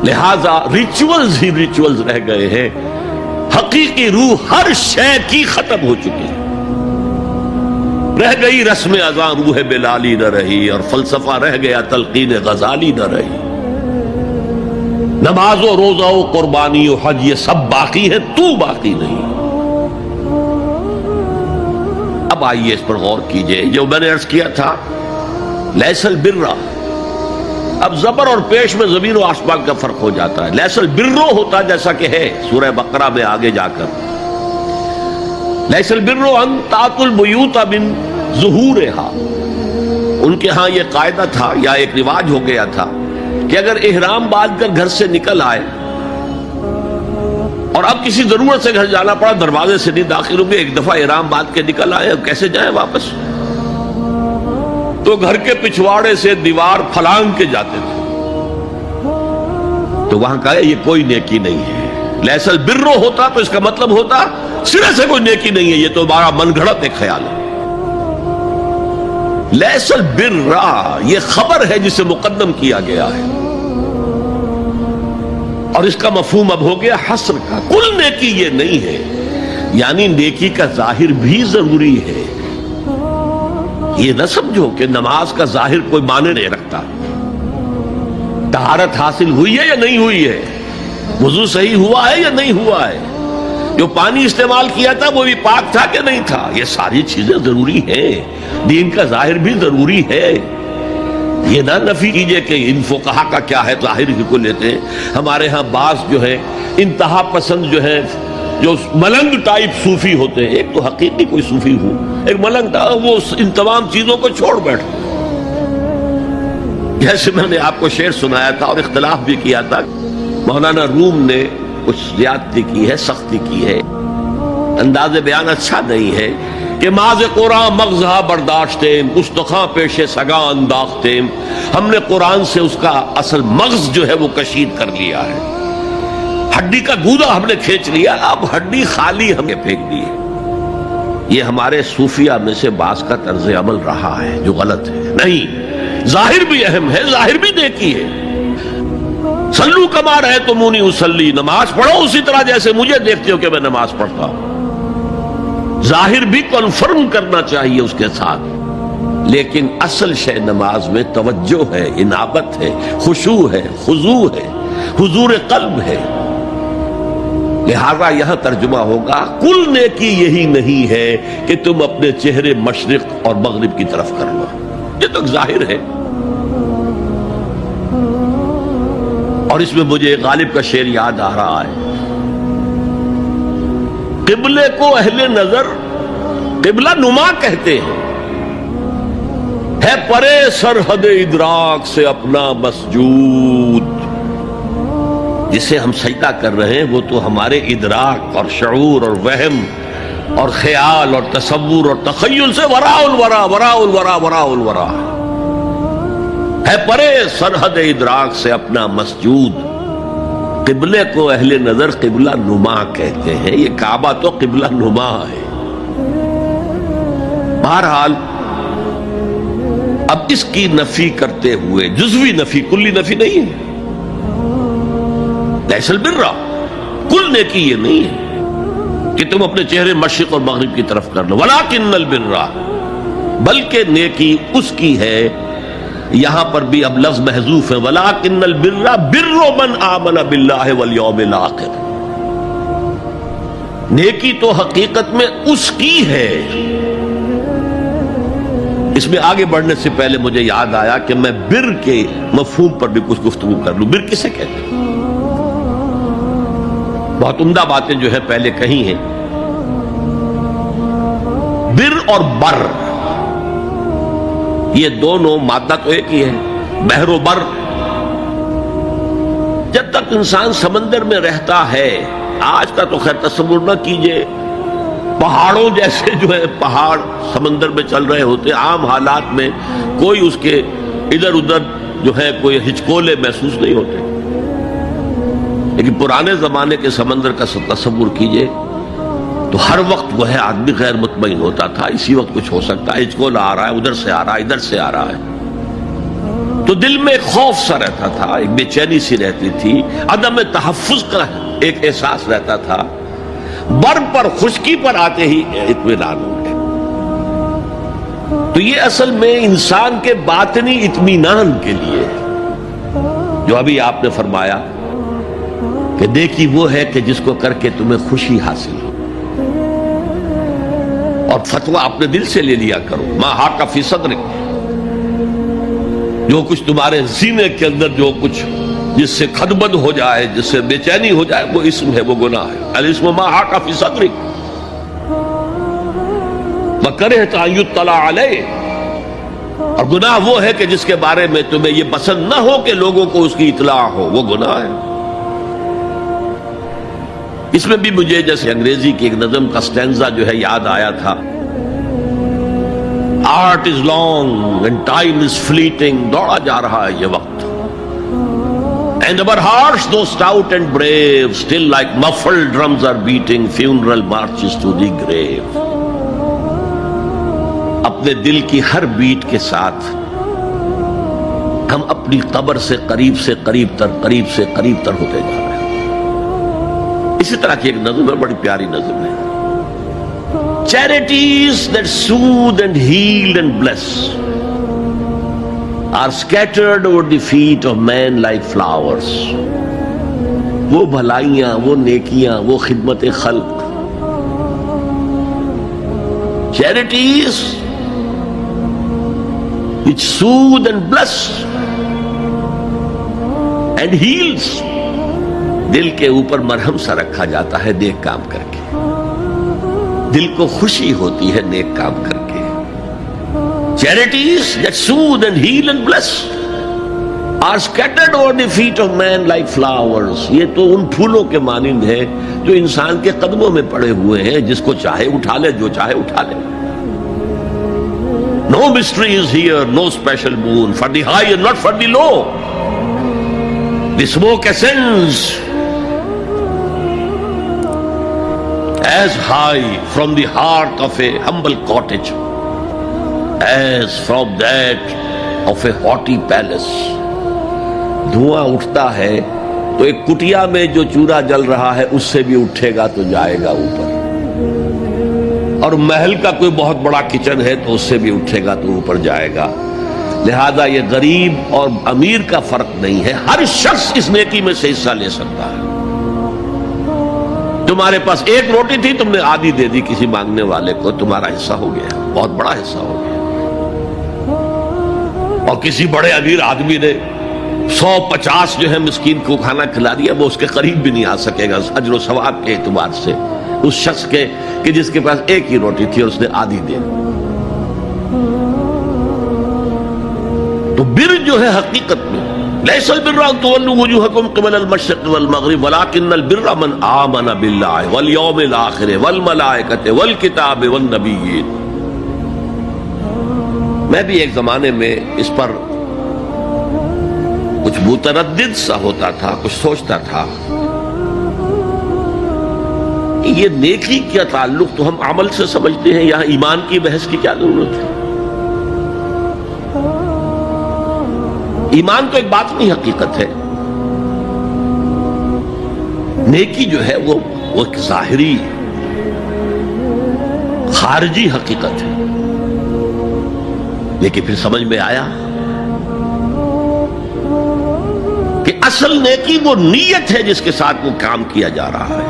لہذا ریچولز ہی ریچولز رہ گئے ہیں، حقیقی روح ہر شے کی ختم ہو چکی ہے. رہ گئی رسم اذاں روح بلالی نہ رہی، اور فلسفہ رہ گیا تلقین غزالی نہ رہی. نماز و روزہ و قربانی و حج یہ سب باقی ہے، تو باقی نہیں. اب آئیے اس پر غور کیجئے. جو میں نے عرض کیا تھا لیس البر، اب زبر اور پیش میں زمین و آسمان کا فرق ہو جاتا ہے. لیس البر ہوتا جیسا کہ ہے سورہ بقرہ میں آگے جا کر، لیس البر ان تاتوا البیوت من ظہورها. ان کے ہاں یہ قاعدہ تھا یا ایک رواج ہو گیا تھا کہ اگر احرام باندھ کر گھر سے نکل آئے اور اب کسی ضرورت سے گھر جانا پڑا، دروازے سے نہیں داخل ہوں گے، ایک دفعہ احرام باندھ کے نکل آئے، اب کیسے جائیں واپس؟ تو گھر کے پچھواڑے سے دیوار پھلانگ کے جاتے تھے. تو وہاں کہا یہ کوئی نیکی نہیں ہے. لیس البر ہوتا تو اس کا مطلب ہوتا سرے سے کوئی نیکی نہیں ہے، یہ تو ہمارا من گھڑت ایک خیال ہے. لیس البر یہ خبر ہے جسے مقدم کیا گیا ہے، اور اس کا مفہوم اب ہو گیا حصر کا. کل نیکی یہ نہیں ہے، یعنی نیکی کا ظاہر بھی ضروری ہے. یہ نہ سمجھو کہ نماز کا ظاہر کوئی معنی نہیں رکھتا. طہارت حاصل ہوئی ہے یا نہیں ہوئی ہے، وضو صحیح ہوا ہے یا نہیں ہوا ہے، جو پانی استعمال کیا تھا وہ بھی پاک تھا کہ نہیں تھا، یہ ساری چیزیں ضروری ہیں. دین کا ظاہر بھی ضروری ہے. یہ نہ نفی کیجئے کہ ان فقہا کا کیا ہے، ظاہر ہی کو لیتے ہیں. ہمارے ہاں بعض جو ہے انتہا پسند جو ہے، جو ملنگ ٹائپ صوفی ہوتے ہیں، ایک تو حقیقی کوئی صوفی ہو، ایک ملنگ تھا، وہ ان تمام چیزوں کو چھوڑ بیٹھے. جیسے میں نے آپ کو شعر سنایا تھا اور اختلاف بھی کیا تھا، مولانا روم نے کچھ زیادتی کی ہے، سختی کی ہے، انداز بیان اچھا نہیں ہے کہ ماز قرآن مغزہ برداشتیم استخاں پیش سگاں انداختیم. ہم نے قرآن سے اس کا اصل مغز جو ہے وہ کشید کر لیا ہے، ہڈی کا گودا ہم نے کھینچ لیا، اب ہڈی خالی ہم نے پھینک دی ہے. یہ ہمارے صوفیہ میں سے بعض کا طرز عمل رہا ہے جو غلط ہے. نہیں، ظاہر بھی اہم ہے، ظاہر بھی نیکی ہے. صلو کما رأیتمونی اصلی، نماز پڑھو اسی طرح جیسے مجھے دیکھتے ہو کہ میں نماز پڑھتا ہوں. ظاہر بھی کنفرم کرنا چاہیے اس کے ساتھ، لیکن اصل شے نماز میں توجہ ہے، انابت ہے، خشوع ہے، خضوع ہے، حضور قلب ہے. لہذا یہاں ترجمہ ہوگا کل نیکی یہی نہیں ہے کہ تم اپنے چہرے مشرق اور مغرب کی طرف کر لو، یہ تو ظاہر ہے. اور اس میں مجھے غالب کا شعر یاد آ رہا ہے، قبلے کو اہل نظر قبلہ نما کہتے ہیں، ہے پرے سرحد ادراک سے اپنا مسجود. جسے ہم سجدہ کر رہے ہیں وہ تو ہمارے ادراک اور شعور اور وہم اور خیال اور تصور اور تخیل سے وراء الورا وراء الورا وراء الورا ہے. پرے سرحد ادراک سے اپنا مسجود. قبلے کو اہل نظر قبلہ نما کہتے ہیں، یہ کعبہ تو قبلہ نما ہے. بہرحال اب اس کی نفی کرتے ہوئے، جزوی نفی، کلی نفی نہیں ہے. لیس البر، کل نیکی یہ نہیں ہے کہ تم اپنے چہرے مشرق اور مغرب کی طرف کر لو. ولکن البر، بلکہ نیکی اس کی ہے. یہاں پر بھی اب لفظ محذوف ہے، ولکن البر بر من آمن باللہ والیوم الآخر. نیکی تو حقیقت میں اس کی ہے. اس میں آگے بڑھنے سے پہلے مجھے یاد آیا کہ میں بر کے مفہوم پر بھی کچھ گفتگو کر لوں. بر کسے کہتے ہیں؟ بہت عمدہ باتیں جو ہے پہلے کہی ہیں. بر اور بر یہ دونوں مادہ تو ایک ہی ہے، بحر و بر. جب تک انسان سمندر میں رہتا ہے، آج کا تو خیر تصور نہ کیجئے، پہاڑوں جیسے جو ہے پہاڑ سمندر میں چل رہے ہوتے، عام حالات میں کوئی اس کے ادھر ادھر جو ہے کوئی ہچکولے محسوس نہیں ہوتے. لیکن پرانے زمانے کے سمندر کا تصور کیجئے تو ہر وقت وہ ہے آدمی غیر مطمئن ہوتا تھا. اسی وقت کچھ ہو سکتا ہے، ہچکولا آ رہا ہے، ادھر سے آ رہا ہے، ادھر سے آ رہا ہے، تو دل میں ایک خوف سا رہتا تھا، ایک بے چینی سی رہتی تھی، عدم تحفظ کا ایک احساس رہتا تھا. بر پر، خشکی پر آتے ہی اطمینان ہو گئے. تو یہ اصل میں انسان کے باطنی اطمینان کے لیے جو ابھی آپ نے فرمایا کہ دیکھی وہ ہے کہ جس کو کر کے تمہیں خوشی حاصل ہو. اور فتویٰ اپنے دل سے لے لیا کرو، ما حاک فی صدرک. جو کچھ تمہارے سینے کے اندر جو کچھ جس سے خدبد ہو جائے، جس سے بے چینی ہو جائے، وہ اسم ہے، وہ گناہ ہے۔ الاسم ما حاک فی صدرک وکرہت ان یطلع علیہ، اور گناہ وہ ہے کہ جس کے بارے میں تمہیں یہ پسند نہ ہو کہ لوگوں کو اس کی اطلاع ہو، وہ گناہ ہے۔ اس میں بھی مجھے جیسے انگریزی کی ایک نظم کا سٹینزا جو ہے یاد آیا تھا، art is long and time is fleeting, دوڑا جا رہا ہے یہ وقت، and our hearts though stout and brave still like muffled drums are beating funeral marches to the grave۔ اپنے دل کی ہر بیٹ کے ساتھ ہم اپنی قبر سے قریب سے قریب تر ہوتے جا رہے ہیں۔ اسی طرح کی ایک نظم ہے، بڑی پیاری نظم ہے، charities that soothe and heal and bless are scattered over the feet of men like flowers۔ وہ بھلائیاں، وہ نیکیاں، وہ خدمت خلق، charities which soothe and bless and heals، دل کے اوپر مرہم سا رکھا جاتا ہے نیک کام کر کے، دل کو خوشی ہوتی ہے نیک کام کر کے۔ charities that soothe and heal and bless are scattered over the feet of men like flowers۔ یہ تو ان پھولوں کے مانند ہے جو انسان کے قدموں میں پڑے ہوئے ہیں، جس کو چاہے اٹھا لے، جو چاہے اٹھا لے۔ No mystery is here, no special boon for the high and not for the low۔ The smoke ascends as high from the heart of a humble cottage as from that of a haughty palace۔ دھواں اٹھتا ہے تو ایک کٹیا میں جو چورا جل رہا ہے اس سے بھی اٹھے گا تو جائے گا اوپر، اور محل کا کوئی بہت بڑا کچن ہے تو اس سے بھی اٹھے گا تو اوپر جائے گا۔ لہذا یہ غریب اور امیر کا فرق نہیں ہے، ہر شخص اس نیکی میں سے حصہ لے سکتا ہے۔ تمہارے پاس ایک روٹی تھی، تم نے آدھی دے دی کسی مانگنے والے کو، تمہارا حصہ ہو گیا، بہت بڑا حصہ ہو گیا۔ اور کسی بڑے امیر آدمی نے 150 جو ہے مسکین کو کھانا کھلا دیا، وہ اس کے قریب بھی نہیں آ سکے گا اجر و ثواب کے اعتبار سے اس شخص کے کہ جس کے پاس ایک ہی روٹی تھی اور اس نے آدھی دے۔ تو بر جو ہے حقیقت میں لیس البر ان تولوا وجوہکم قبل المشرق والمغرب ولکن البر من آمن باللہ والیوم الآخر والملائکۃ والکتاب والنبیین۔ میں بھی ایک زمانے میں اس پر کچھ متردد سا ہوتا تھا، کچھ سوچتا تھا کہ یہ نیکی کا تعلق تو ہم عمل سے سمجھتے ہیں، یہاں ایمان کی بحث کی کیا ضرورت ہے؟ ایمان تو ایک باطنی حقیقت ہے، نیکی جو ہے وہ ایک ظاہری خارجی حقیقت ہے۔ لیکن پھر سمجھ میں آیا کہ اصل نیکی وہ نیت ہے جس کے ساتھ وہ کام کیا جا رہا ہے۔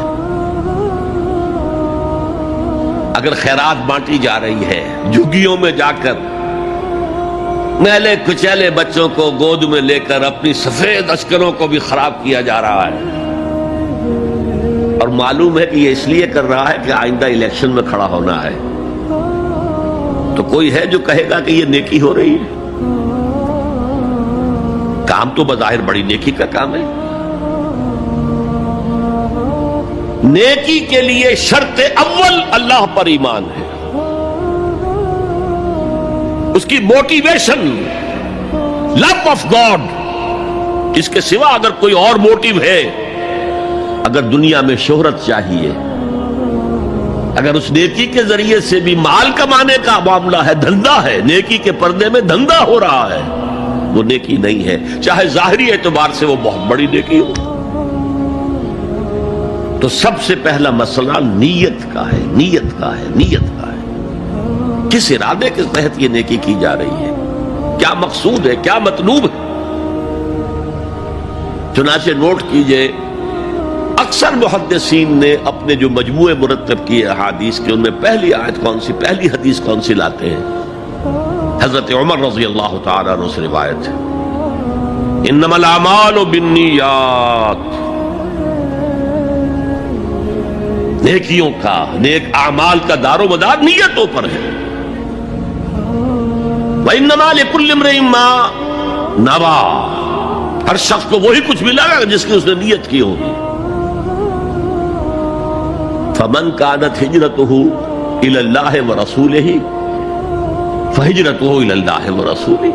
اگر خیرات بانٹی جا رہی ہے، جھگیوں میں جا کر میلے کچیلے بچوں کو گود میں لے کر اپنی سفید اشکروں کو بھی خراب کیا جا رہا ہے، اور معلوم ہے کہ یہ اس لیے کر رہا ہے کہ آئندہ الیکشن میں کھڑا ہونا ہے، تو کوئی ہے جو کہے گا کہ یہ نیکی ہو رہی ہے؟ کام تو بظاہر بڑی نیکی کا کام ہے۔ نیکی کے لیے شرط اول اللہ پر ایمان ہے، اس کی موٹیویشن لو آف گاڈ، اس کے سوا اگر کوئی اور موٹیو ہے، اگر دنیا میں شہرت چاہیے، اگر اس نیکی کے ذریعے سے بھی مال کمانے کا معاملہ ہے، دھندا ہے، نیکی کے پردے میں دھندا ہو رہا ہے، وہ نیکی نہیں ہے، چاہے ظاہری اعتبار سے وہ بہت بڑی نیکی ہو۔ تو سب سے پہلا مسئلہ نیت کا ہے، نیت کا ہے، نیت کا ہے۔ کس ارادے کے تحت یہ نیکی کی جا رہی ہے، کیا مقصود ہے، کیا مطلوب ہے؟ چنانچہ نوٹ کیجئے، اکثر محدثین نے اپنے جو مجموعے مرتب کیے احادیث کے، ان میں پہلی آیت کون سی، پہلی حدیث کون سی لاتے ہیں؟ حضرت عمر رضی اللہ تعالیٰ عنہ سے روایت ہے، انما الاعمال بالنیات، نیکیوں کا، نیک اعمال کا دار و مدار نیتوں پر ہے۔ وانما لکل امرئ ما نویٰ، ہر شخص کو وہی کچھ ملا گا جس کی اس نے نیت کی ہوگی۔ فمن كانت ہجرته الى اللہ ورسولہ فہجرته الى اللہ ورسولہ،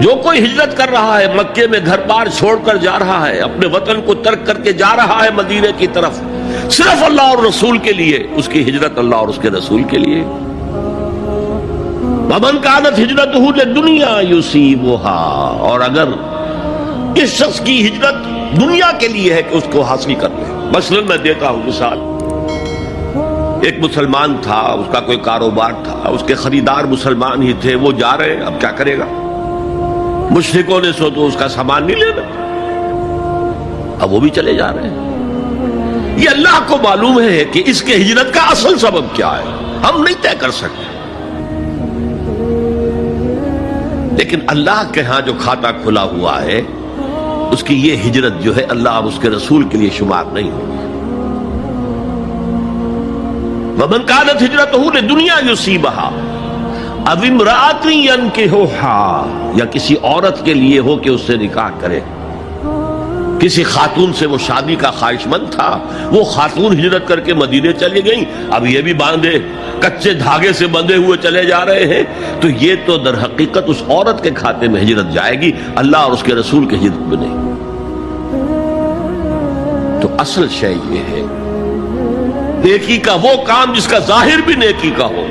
جو کوئی ہجرت کر رہا ہے، مکے میں گھر بار چھوڑ کر جا رہا ہے، اپنے وطن کو ترک کر کے جا رہا ہے مدینے کی طرف، صرف اللہ اور رسول کے لیے، اس کی ہجرت اللہ اور اس کے رسول کے لیے۔ ومن كانت ہجرته للدنیا یصیبها، اور اگر اس شخص کی ہجرت دنیا کے لیے ہے کہ اس کو حاصل کر لے، مثلا میں دیتا ہوں مثال، ایک مسلمان تھا، اس کا کوئی کاروبار تھا، اس کے خریدار مسلمان ہی تھے، وہ جا رہے ہیں، اب کیا کرے گا؟ مشرکوں نے سو تو اس کا سامان نہیں لینا، اب وہ بھی چلے جا رہے ہیں۔ یہ اللہ کو معلوم ہے کہ اس کے ہجرت کا اصل سبب کیا ہے، ہم نہیں طے کر سکتے، لیکن اللہ کے ہاں جو کھاتا کھلا ہوا ہے، اس کی یہ ہجرت جو ہے اللہ اور اس کے رسول کے لیے شمار نہیں ہوگی۔ وَمَنْ كَانَتْ هِجْرَتُهُ لِدُنْيَا يُصِيبُهَا أَوْ امْرَأَةٍ يَنكِحُهَا، یا کسی عورت کے لیے ہو کہ اس سے نکاح کرے، کسی خاتون سے وہ شادی کا خواہش مند تھا، وہ خاتون ہجرت کر کے مدینے چلی گئی، اب یہ بھی باندھے کچے دھاگے سے بندھے ہوئے چلے جا رہے ہیں، تو یہ تو در حقیقت اس عورت کے کھاتے میں ہجرت جائے گی، اللہ اور اس کے رسول کے ہجرت میں نہیں۔ تو اصل شے یہ ہے، نیکی کا وہ کام جس کا ظاہر بھی نیکی کا ہو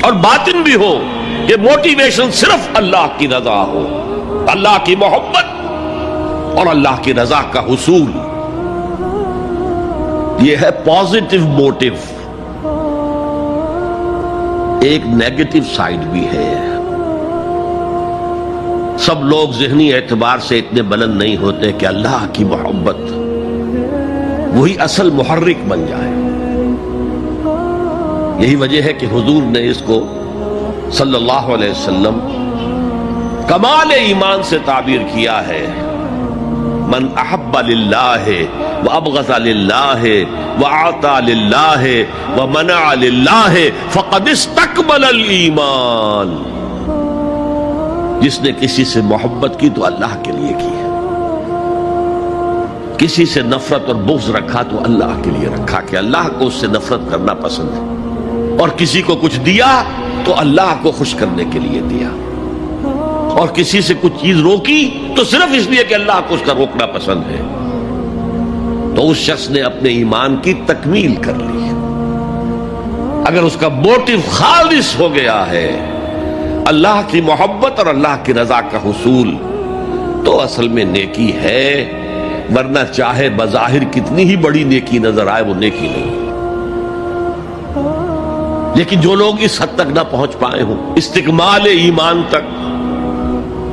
اور باطن بھی ہو، کہ موٹیویشن صرف اللہ کی رضا ہو، اللہ کی محبت اور اللہ کی رضا کا حصول، یہ ہے پازیٹو موٹیو۔ ایک نیگیٹو سائیڈ بھی ہے، سب لوگ ذہنی اعتبار سے اتنے بلند نہیں ہوتے کہ اللہ کی محبت وہی اصل محرک بن جائے۔ یہی وجہ ہے کہ حضور نے اس کو صلی اللہ علیہ وسلم کمال ایمان سے تعبیر کیا ہے، من احب للہ وابغض للہ واعطى للہ ومنع للہ فقد استکمل الایمان، جس نے کسی سے محبت کی تو اللہ کے لیے کی ہے، کسی سے نفرت اور بغض رکھا تو اللہ کے لیے رکھا، کہ اللہ کو اس سے نفرت کرنا پسند ہے، اور کسی کو کچھ دیا تو اللہ کو خوش کرنے کے لیے دیا، اور کسی سے کچھ چیز روکی تو صرف اس لیے کہ اللہ کو اس کا روکنا پسند ہے، تو اس شخص نے اپنے ایمان کی تکمیل کر لی۔ اگر اس کا موٹیو خالص ہو گیا ہے اللہ کی محبت اور اللہ کی رضا کا حصول، تو اصل میں نیکی ہے، ورنہ چاہے بظاہر کتنی ہی بڑی نیکی نظر آئے وہ نیکی نہیں۔ لیکن جو لوگ اس حد تک نہ پہنچ پائے ہوں، استکمال ایمان تک،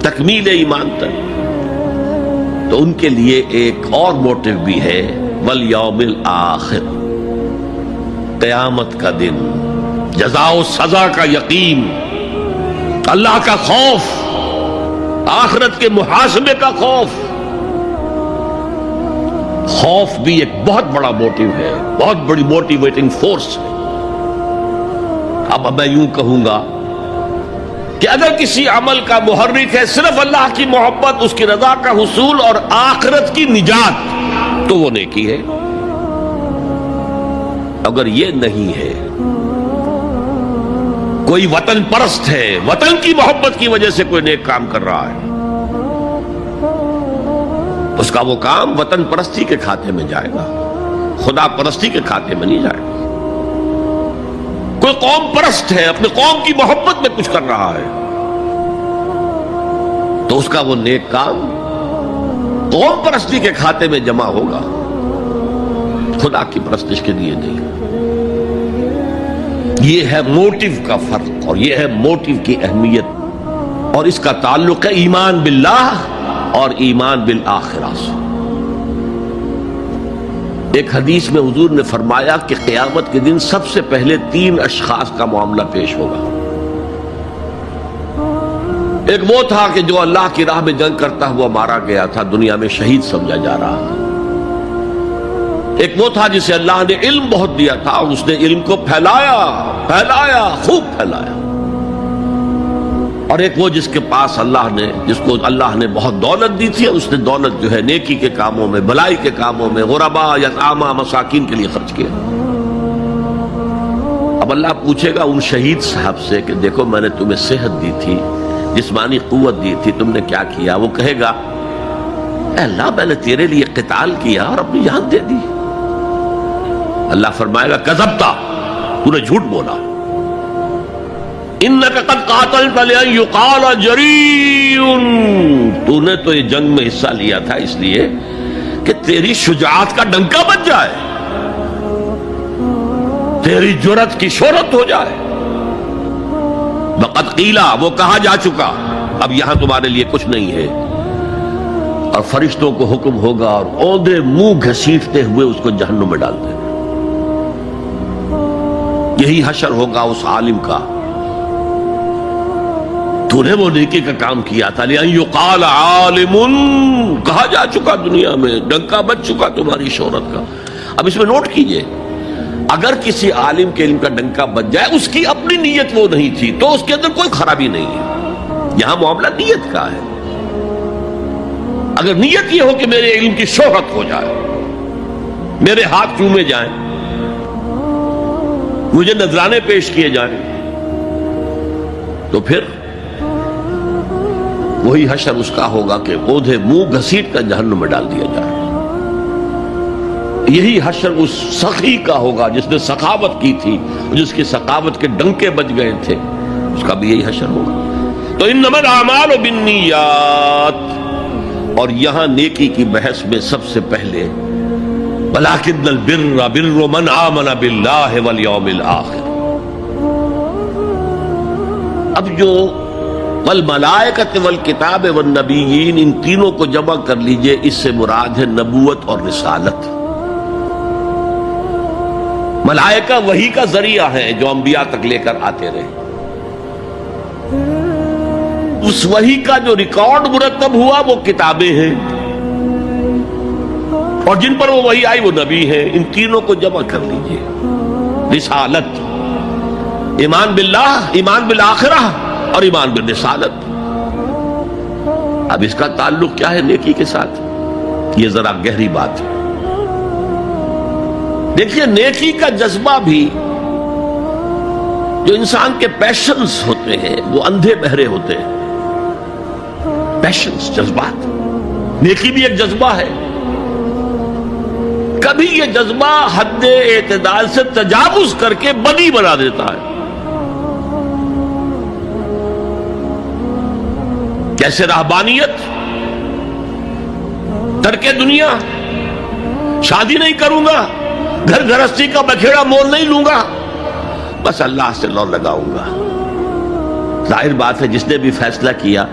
تکمیل ایمان تک، تو ان کے لیے ایک اور موٹیو بھی ہے، والیوم الآخر، قیامت کا دن، جزا و سزا کا یقین، اللہ کا خوف، آخرت کے محاسبے کا خوف۔ خوف بھی ایک بہت بڑا موٹیو ہے، بہت بڑی موٹیویٹنگ فورس ہے۔ اب میں یوں کہوں گا کہ اگر کسی عمل کا محرک ہے صرف اللہ کی محبت، اس کی رضا کا حصول اور آخرت کی نجات، تو وہ نیکی ہے۔ اگر یہ نہیں ہے، کوئی وطن پرست ہے، وطن کی محبت کی وجہ سے کوئی نیک کام کر رہا ہے، اس کا وہ کام وطن پرستی کے کھاتے میں جائے گا، خدا پرستی کے کھاتے میں نہیں جائے گا۔ کوئی قوم پرست ہے، اپنے قوم کی محبت میں کچھ کر رہا ہے، تو اس کا وہ نیک کام قوم پرستی کے کھاتے میں جمع ہوگا، خدا کی پرستش کے لیے نہیں۔ یہ ہے موٹیو کا فرق، اور یہ ہے موٹیو کی اہمیت، اور اس کا تعلق ہے ایمان باللہ اور ایمان بالآخرہ سے۔ ایک حدیث میں حضور نے فرمایا کہ قیامت کے دن سب سے پہلے 3 اشخاص کا معاملہ پیش ہوگا۔ ایک وہ تھا کہ جو اللہ کی راہ میں جنگ کرتا ہوا مارا گیا تھا، دنیا میں شہید سمجھا جا رہا تھا۔ ایک وہ تھا جسے اللہ نے علم بہت دیا تھا اور اس نے علم کو پھیلایا، خوب پھیلایا۔ اور ایک وہ جس کے پاس جس کو اللہ نے بہت دولت دی تھی، اور اس نے دولت جو ہے نیکی کے کاموں میں، بھلائی کے کاموں میں، غربا، یتامیٰ، مساکین کے لیے خرچ کیا۔ اب اللہ پوچھے گا ان شہید صاحب سے کہ دیکھو میں نے تمہیں صحت دی تھی، جسمانی قوت دی تھی، تم نے کیا کیا؟ وہ کہے گا اے اللہ میں نے تیرے لیے قتال کیا اور اپنی جان دے دی۔ اللہ فرمائے گا کذبتا، تو نے جھوٹ بولا، انک قد قاتلت لأن یقال جریء، تو نے تو یہ جنگ میں حصہ لیا تھا اس لیے کہ تیری شجاعت کا ڈنکا بج جائے، تیری جرأت کی شہرت ہو جائے۔ وقد قیلا، وہ کہا جا چکا، اب یہاں تمہارے لیے کچھ نہیں ہے۔ اور فرشتوں کو حکم ہوگا اور اوندے منہ گھسیٹتے ہوئے اس کو جہنم میں ڈال دیں۔ یہی حشر ہوگا اس عالم کا، تو نے وہ نیکی کا کام کیا تھا، لئن یقال عالم، کہا جا چکا دنیا میں، ڈنکا بج چکا تمہاری شہرت کا۔ اب اس میں نوٹ کیجئے، اگر کسی عالم کے علم کا ڈنکا بج جائے، اس کی اپنی نیت وہ نہیں تھی تو اس کے اندر کوئی خرابی نہیں ہے۔ یہاں معاملہ نیت کا ہے۔ اگر نیت یہ ہو کہ میرے علم کی شہرت ہو جائے، میرے ہاتھ چومے جائیں، مجھے نذرانے پیش کیے جائیں، تو پھر وہی حشر اس کا ہوگا کہ اوندھے منہ گھسیٹ کر جہنم میں ڈال دیا جائے۔ یہی حشر اس سخی کا ہوگا جس نے سخاوت کی تھی، جس کی سخاوت کے ڈنکے بج گئے تھے، اس کا بھی یہی حشر ہوگا۔ تو انما الاعمال بالنیات، اور یہاں نیکی کی بحث میں سب سے پہلے ولکن البر بر من آمن باللہ والیوم الآخر۔ اب جو والملائکۃ والکتاب والنبیین، ان تینوں کو جمع کر لیجئے، اس سے مراد ہے نبوت اور رسالت۔ ملائکہ وحی کا ذریعہ ہے جو انبیاء تک لے کر آتے رہے، اس وحی کا جو ریکارڈ مرتب ہوا وہ کتابیں ہیں، اور جن پر وہ وحی آئی وہ نبی ہیں۔ ان تینوں کو جمع کر لیجئے، رسالت، ایمان باللہ، ایمان بالآخرہ، اور ایمان بالرسالت۔ اب اس کا تعلق کیا ہے نیکی کے ساتھ؟ یہ ذرا گہری بات ہے۔ دیکھیے نیکی کا جذبہ بھی، جو انسان کے پیشنز ہوتے ہیں وہ اندھے بہرے ہوتے ہیں۔ پیشنز، جذبات، نیکی بھی ایک جذبہ ہے۔ کبھی یہ جذبہ حد اعتدال سے تجاوز کر کے بدی بنا دیتا ہے، جیسے رہبانیت، ترک دنیا، شادی نہیں کروں گا، گھر گھرستی کا بکھیڑا مول نہیں لوں گا، بس اللہ سے لو لگاؤں گا۔ ظاہر بات ہے جس نے بھی فیصلہ کیا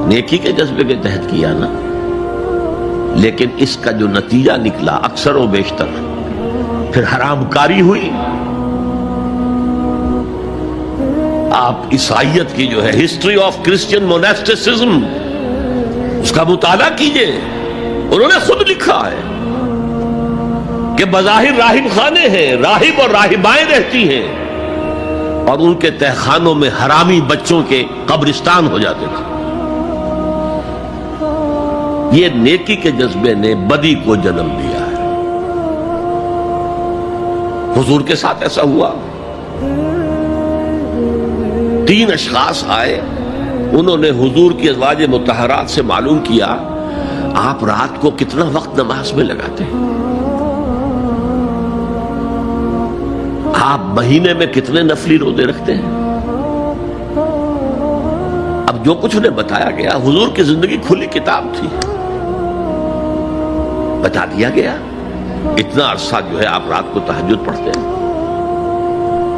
نیکی کے جذبے کے تحت کیا نا، لیکن اس کا جو نتیجہ نکلا اکثر و بیشتر پھر حرام کاری ہوئی۔ آپ عیسائیت کی جو ہے ہسٹری آف کرسچین موناسٹسزم، اس کا مطالعہ کیجئے، انہوں نے خود لکھا ہے کہ بظاہر راہب خانے ہیں، راہب اور راہبائیں رہتی ہیں، اور ان کے تہخانوں میں حرامی بچوں کے قبرستان ہو جاتے تھے۔ یہ نیکی کے جذبے نے بدی کو جنم دیا ہے۔ حضور کے ساتھ ایسا ہوا، 3 اشخاص آئے، انہوں نے حضور کی ازواج مطہرات سے معلوم کیا آپ رات کو کتنا وقت نماز میں لگاتے ہیں، آپ مہینے میں کتنے نفلی روزے رکھتے ہیں۔ اب جو کچھ انہیں بتایا گیا، حضور کی زندگی کھلی کتاب تھی، بتا دیا گیا اتنا عرصہ جو ہے آپ رات کو تہجد پڑھتے ہیں،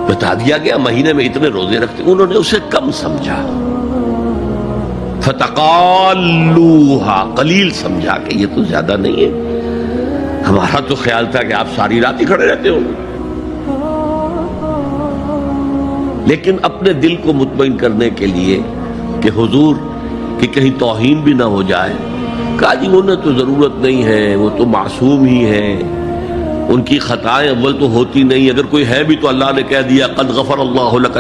بتا دیا گیا مہینے میں اتنے روزے رکھتے ہیں۔ انہوں نے اسے کم سمجھا، فتقالوہا، قلیل سمجھا کہ یہ تو زیادہ نہیں ہے، ہمارا تو خیال تھا کہ آپ ساری رات ہی کھڑے رہتے ہو۔ لیکن اپنے دل کو مطمئن کرنے کے لیے کہ حضور کہ کہیں توہین بھی نہ ہو جائے. کہا جی انہیں تو ضرورت نہیں ہے، وہ تو معصوم ہی ہیں، ان کی خطائیں اول تو ہوتی نہیں، اگر کوئی ہے بھی تو اللہ نے کہہ دیا قد غفر اللہ لک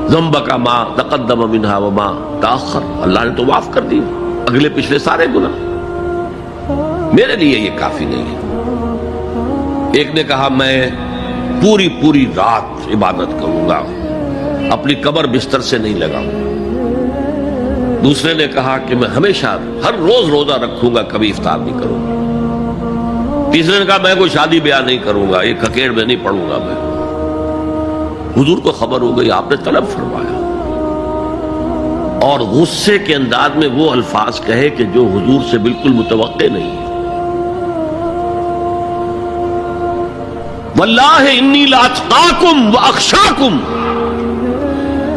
ذنبک ما تقدم منها وما تاخر، اللہ نے تو معاف کر دی اگلے پچھلے سارے گناہ، میرے لیے یہ کافی نہیں ہے. ایک نے کہا میں پوری رات عبادت کروں گا، اپنی قبر بستر سے نہیں لگاؤں. دوسرے نے کہا کہ میں ہمیشہ ہر روز روزہ رکھوں گا، کبھی افطار نہیں کروں گا. تیسرے نے کہا میں کوئی شادی بیاہ نہیں کروں گا، ایک ککیڑ میں نہیں پڑھوں گا میں. حضور کو خبر ہو گئی، آپ نے طلب فرمایا اور غصے کے انداز میں وہ الفاظ کہے کہ جو حضور سے بالکل متوقع نہیں ہے. واللہ انی لاتقاکم واخشاکم،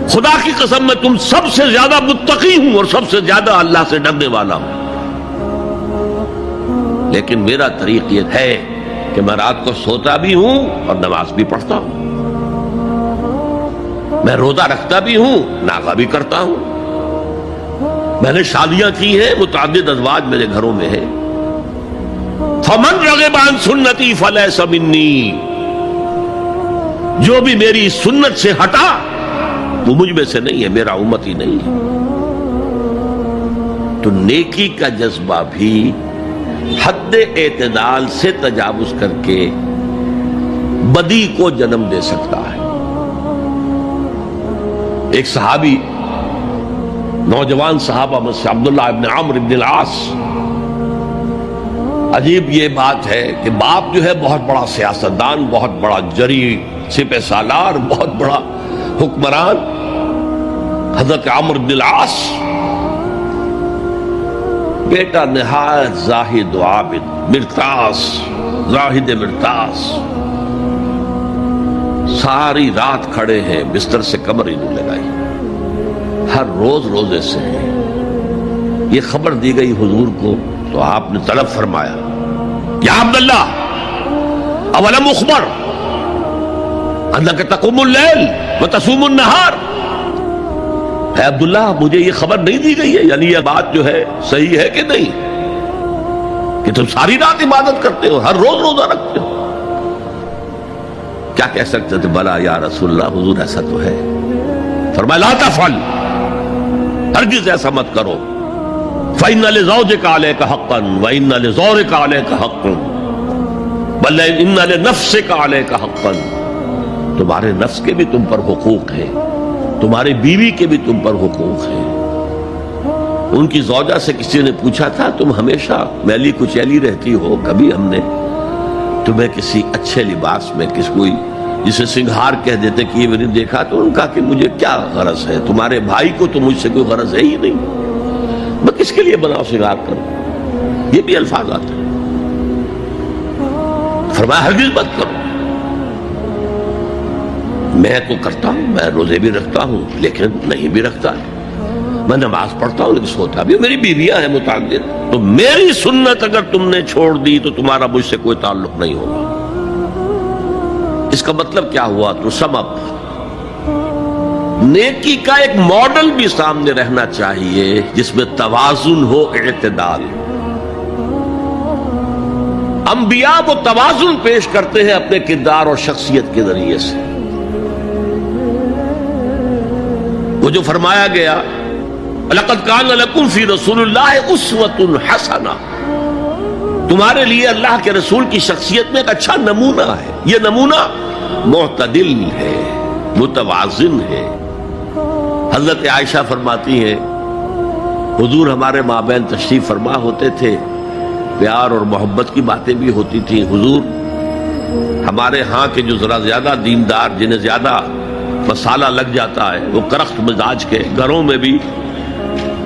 خدا کی قسم میں تم سب سے زیادہ متقی ہوں اور سب سے زیادہ اللہ سے ڈرنے والا ہوں، لیکن میرا طریق یہ ہے کہ میں رات کو سوتا بھی ہوں اور نماز بھی پڑھتا ہوں، میں روزہ رکھتا بھی ہوں، ناغہ بھی کرتا ہوں، میں نے شادیاں کی ہیں، متعدد ازواج میرے گھروں میں ہیں. فمن رغب عن سنتی فلیس منی، جو بھی میری سنت سے ہٹا وہ مجھ میں سے نہیں ہے، میرا امتی نہیں ہے. تو نیکی کا جذبہ بھی حد اعتدال سے تجاوز کر کے بدی کو جنم دے سکتا ہے. ایک صحابی، نوجوان صحابہ میں سے عبداللہ ابن عمرو ابن العاص، عجیب یہ بات ہے کہ باپ جو ہے بہت بڑا سیاستدان، بہت بڑا جری سپہ سالار، بہت بڑا حکمران، حضرت عمرو بن العاص، بیٹا نہایت زاہد و عابد، مرتاس، زاہد مرتاس، ساری رات کھڑے ہیں، بستر سے کمر ہی نہیں لگائی، ہر روز روزے سے ہیں. یہ خبر دی گئی حضور کو تو آپ نے طلب فرمایا یا عبداللہ اولم اخبر انک تقوم اللیل وتصوم النہار، اے عبداللہ مجھے یہ خبر نہیں دی گئی ہے، یعنی یہ بات جو ہے صحیح ہے کہ نہیں کہ تم ساری رات عبادت کرتے ہو، ہر روز روزہ رکھتے ہو؟ کیا کہہ سکتے تھے؟ بلا یا رسول اللہ، حضور ایسا تو ہے. فرمایا لا تفعل، ہرگز ایسا مت کرو. فإن لزوجك عليك حقا وإن لزورك عليك حقا بل إن لنفسك عليك حقا، تمہارے نفس کے بھی تم پر حقوق ہیں، تمہاری بیوی کے بھی تم پر حقوق ہیں. ان کی زوجہ سے کسی نے پوچھا تھا تم ہمیشہ میلی کچیلی رہتی ہو، کبھی ہم نے تمہیں کسی اچھے لباس میں کس کوئی جسے سنگھار کہہ دیتے کہ یہ میں نے دیکھا؟ تو ان کا کہ مجھے کیا غرض ہے، تمہارے بھائی کو تو مجھ سے کوئی غرض ہے ہی نہیں، میں کس کے لیے بناؤ سنگھار کروں؟ یہ بھی الفاظ آتے ہیں. فرمایا ہرگز مت کرو. میں تو کرتا ہوں، میں روزے بھی رکھتا ہوں لیکن نہیں بھی رکھتا، میں نماز پڑھتا ہوں لیکن سوتا بھی ہوں، میری بیویاں ہیں متعدد، تو میری سنت اگر تم نے چھوڑ دی تو تمہارا مجھ سے کوئی تعلق نہیں ہوگا. اس کا مطلب کیا ہوا؟ تو سبب نیکی کا ایک ماڈل بھی سامنے رہنا چاہیے جس میں توازن ہو، اعتدال. انبیاء وہ توازن پیش کرتے ہیں اپنے کردار اور شخصیت کے ذریعے سے. وہ جو فرمایا گیا لَقَدْ كَانَ لَكُمْ فِي رَسُولِ اللَّهِ أُسْوَةٌ حَسَنَةٌ، تمہارے لیے اللہ کے رسول کی شخصیت میں ایک اچھا نمونہ ہے. یہ نمونہ معتدل ہے، متوازن ہے. حضرت عائشہ فرماتی ہیں حضور ہمارے مابین تشریف فرما ہوتے تھے، پیار اور محبت کی باتیں بھی ہوتی تھیں. حضور ہمارے ہاں کے جو ذرا زیادہ دیندار، جنہیں زیادہ مسالہ لگ جاتا ہے، وہ کرخت مزاج کے گھروں میں بھی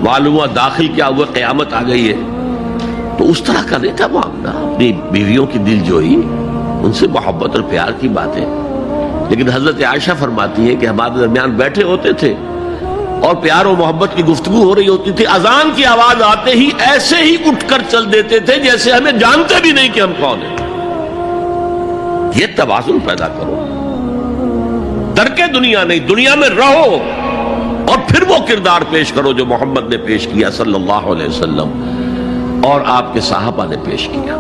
معلوم ہوا داخل کیا ہوا قیامت آ گئی ہے، تو اس طرح کا نہیں تھا معاملہ. اپنی بیویوں کی دل جوئی، ان سے محبت اور پیار کی باتیں. لیکن حضرت عائشہ فرماتی ہے کہ ہمارے درمیان بیٹھے ہوتے تھے اور پیار و محبت کی گفتگو ہو رہی ہوتی تھی، اذان کی آواز آتے ہی ایسے ہی اٹھ کر چل دیتے تھے جیسے ہمیں جانتے بھی نہیں کہ ہم کون ہیں. یہ توازن پیدا کرو، ترک دنیا نہیں، دنیا میں رہو اور پھر وہ کردار پیش کرو جو محمد نے پیش کیا صلی اللہ علیہ وسلم اور آپ کے صحابہ نے پیش کیا.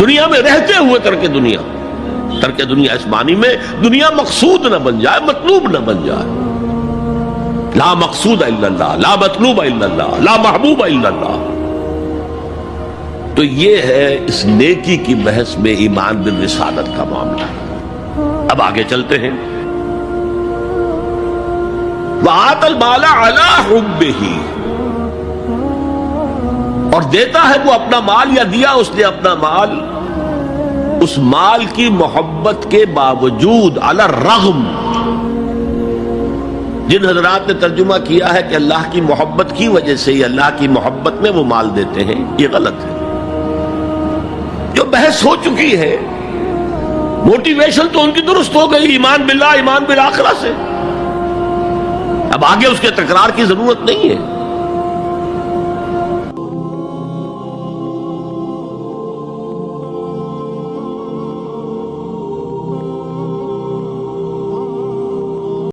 دنیا میں رہتے ہوئے ترک دنیا اس معنی میں دنیا مقصود نہ بن جائے، مطلوب نہ بن جائے. لا مقصود الا اللہ، لا مطلوب الا اللہ، لا محبوب الا اللہ. تو یہ ہے اس نیکی کی بحث میں ایمان بالرسالت کا معاملہ. اب آگے چلتے ہیں. وآت المال علی حبہ، اور دیتا ہے وہ اپنا مال، یا دیا اس نے اپنا مال اس مال کی محبت کے باوجود، علی الرغم. جن حضرات نے ترجمہ کیا ہے کہ اللہ کی محبت کی وجہ سے ہی اللہ کی محبت میں وہ مال دیتے ہیں، یہ غلط ہے. جو بحث ہو چکی ہے، موٹیویشن تو ان کی درست ہو گئی، ایمان باللہ، ایمان بالآخرہ سے. اب آگے اس کے تکرار کی ضرورت نہیں ہے.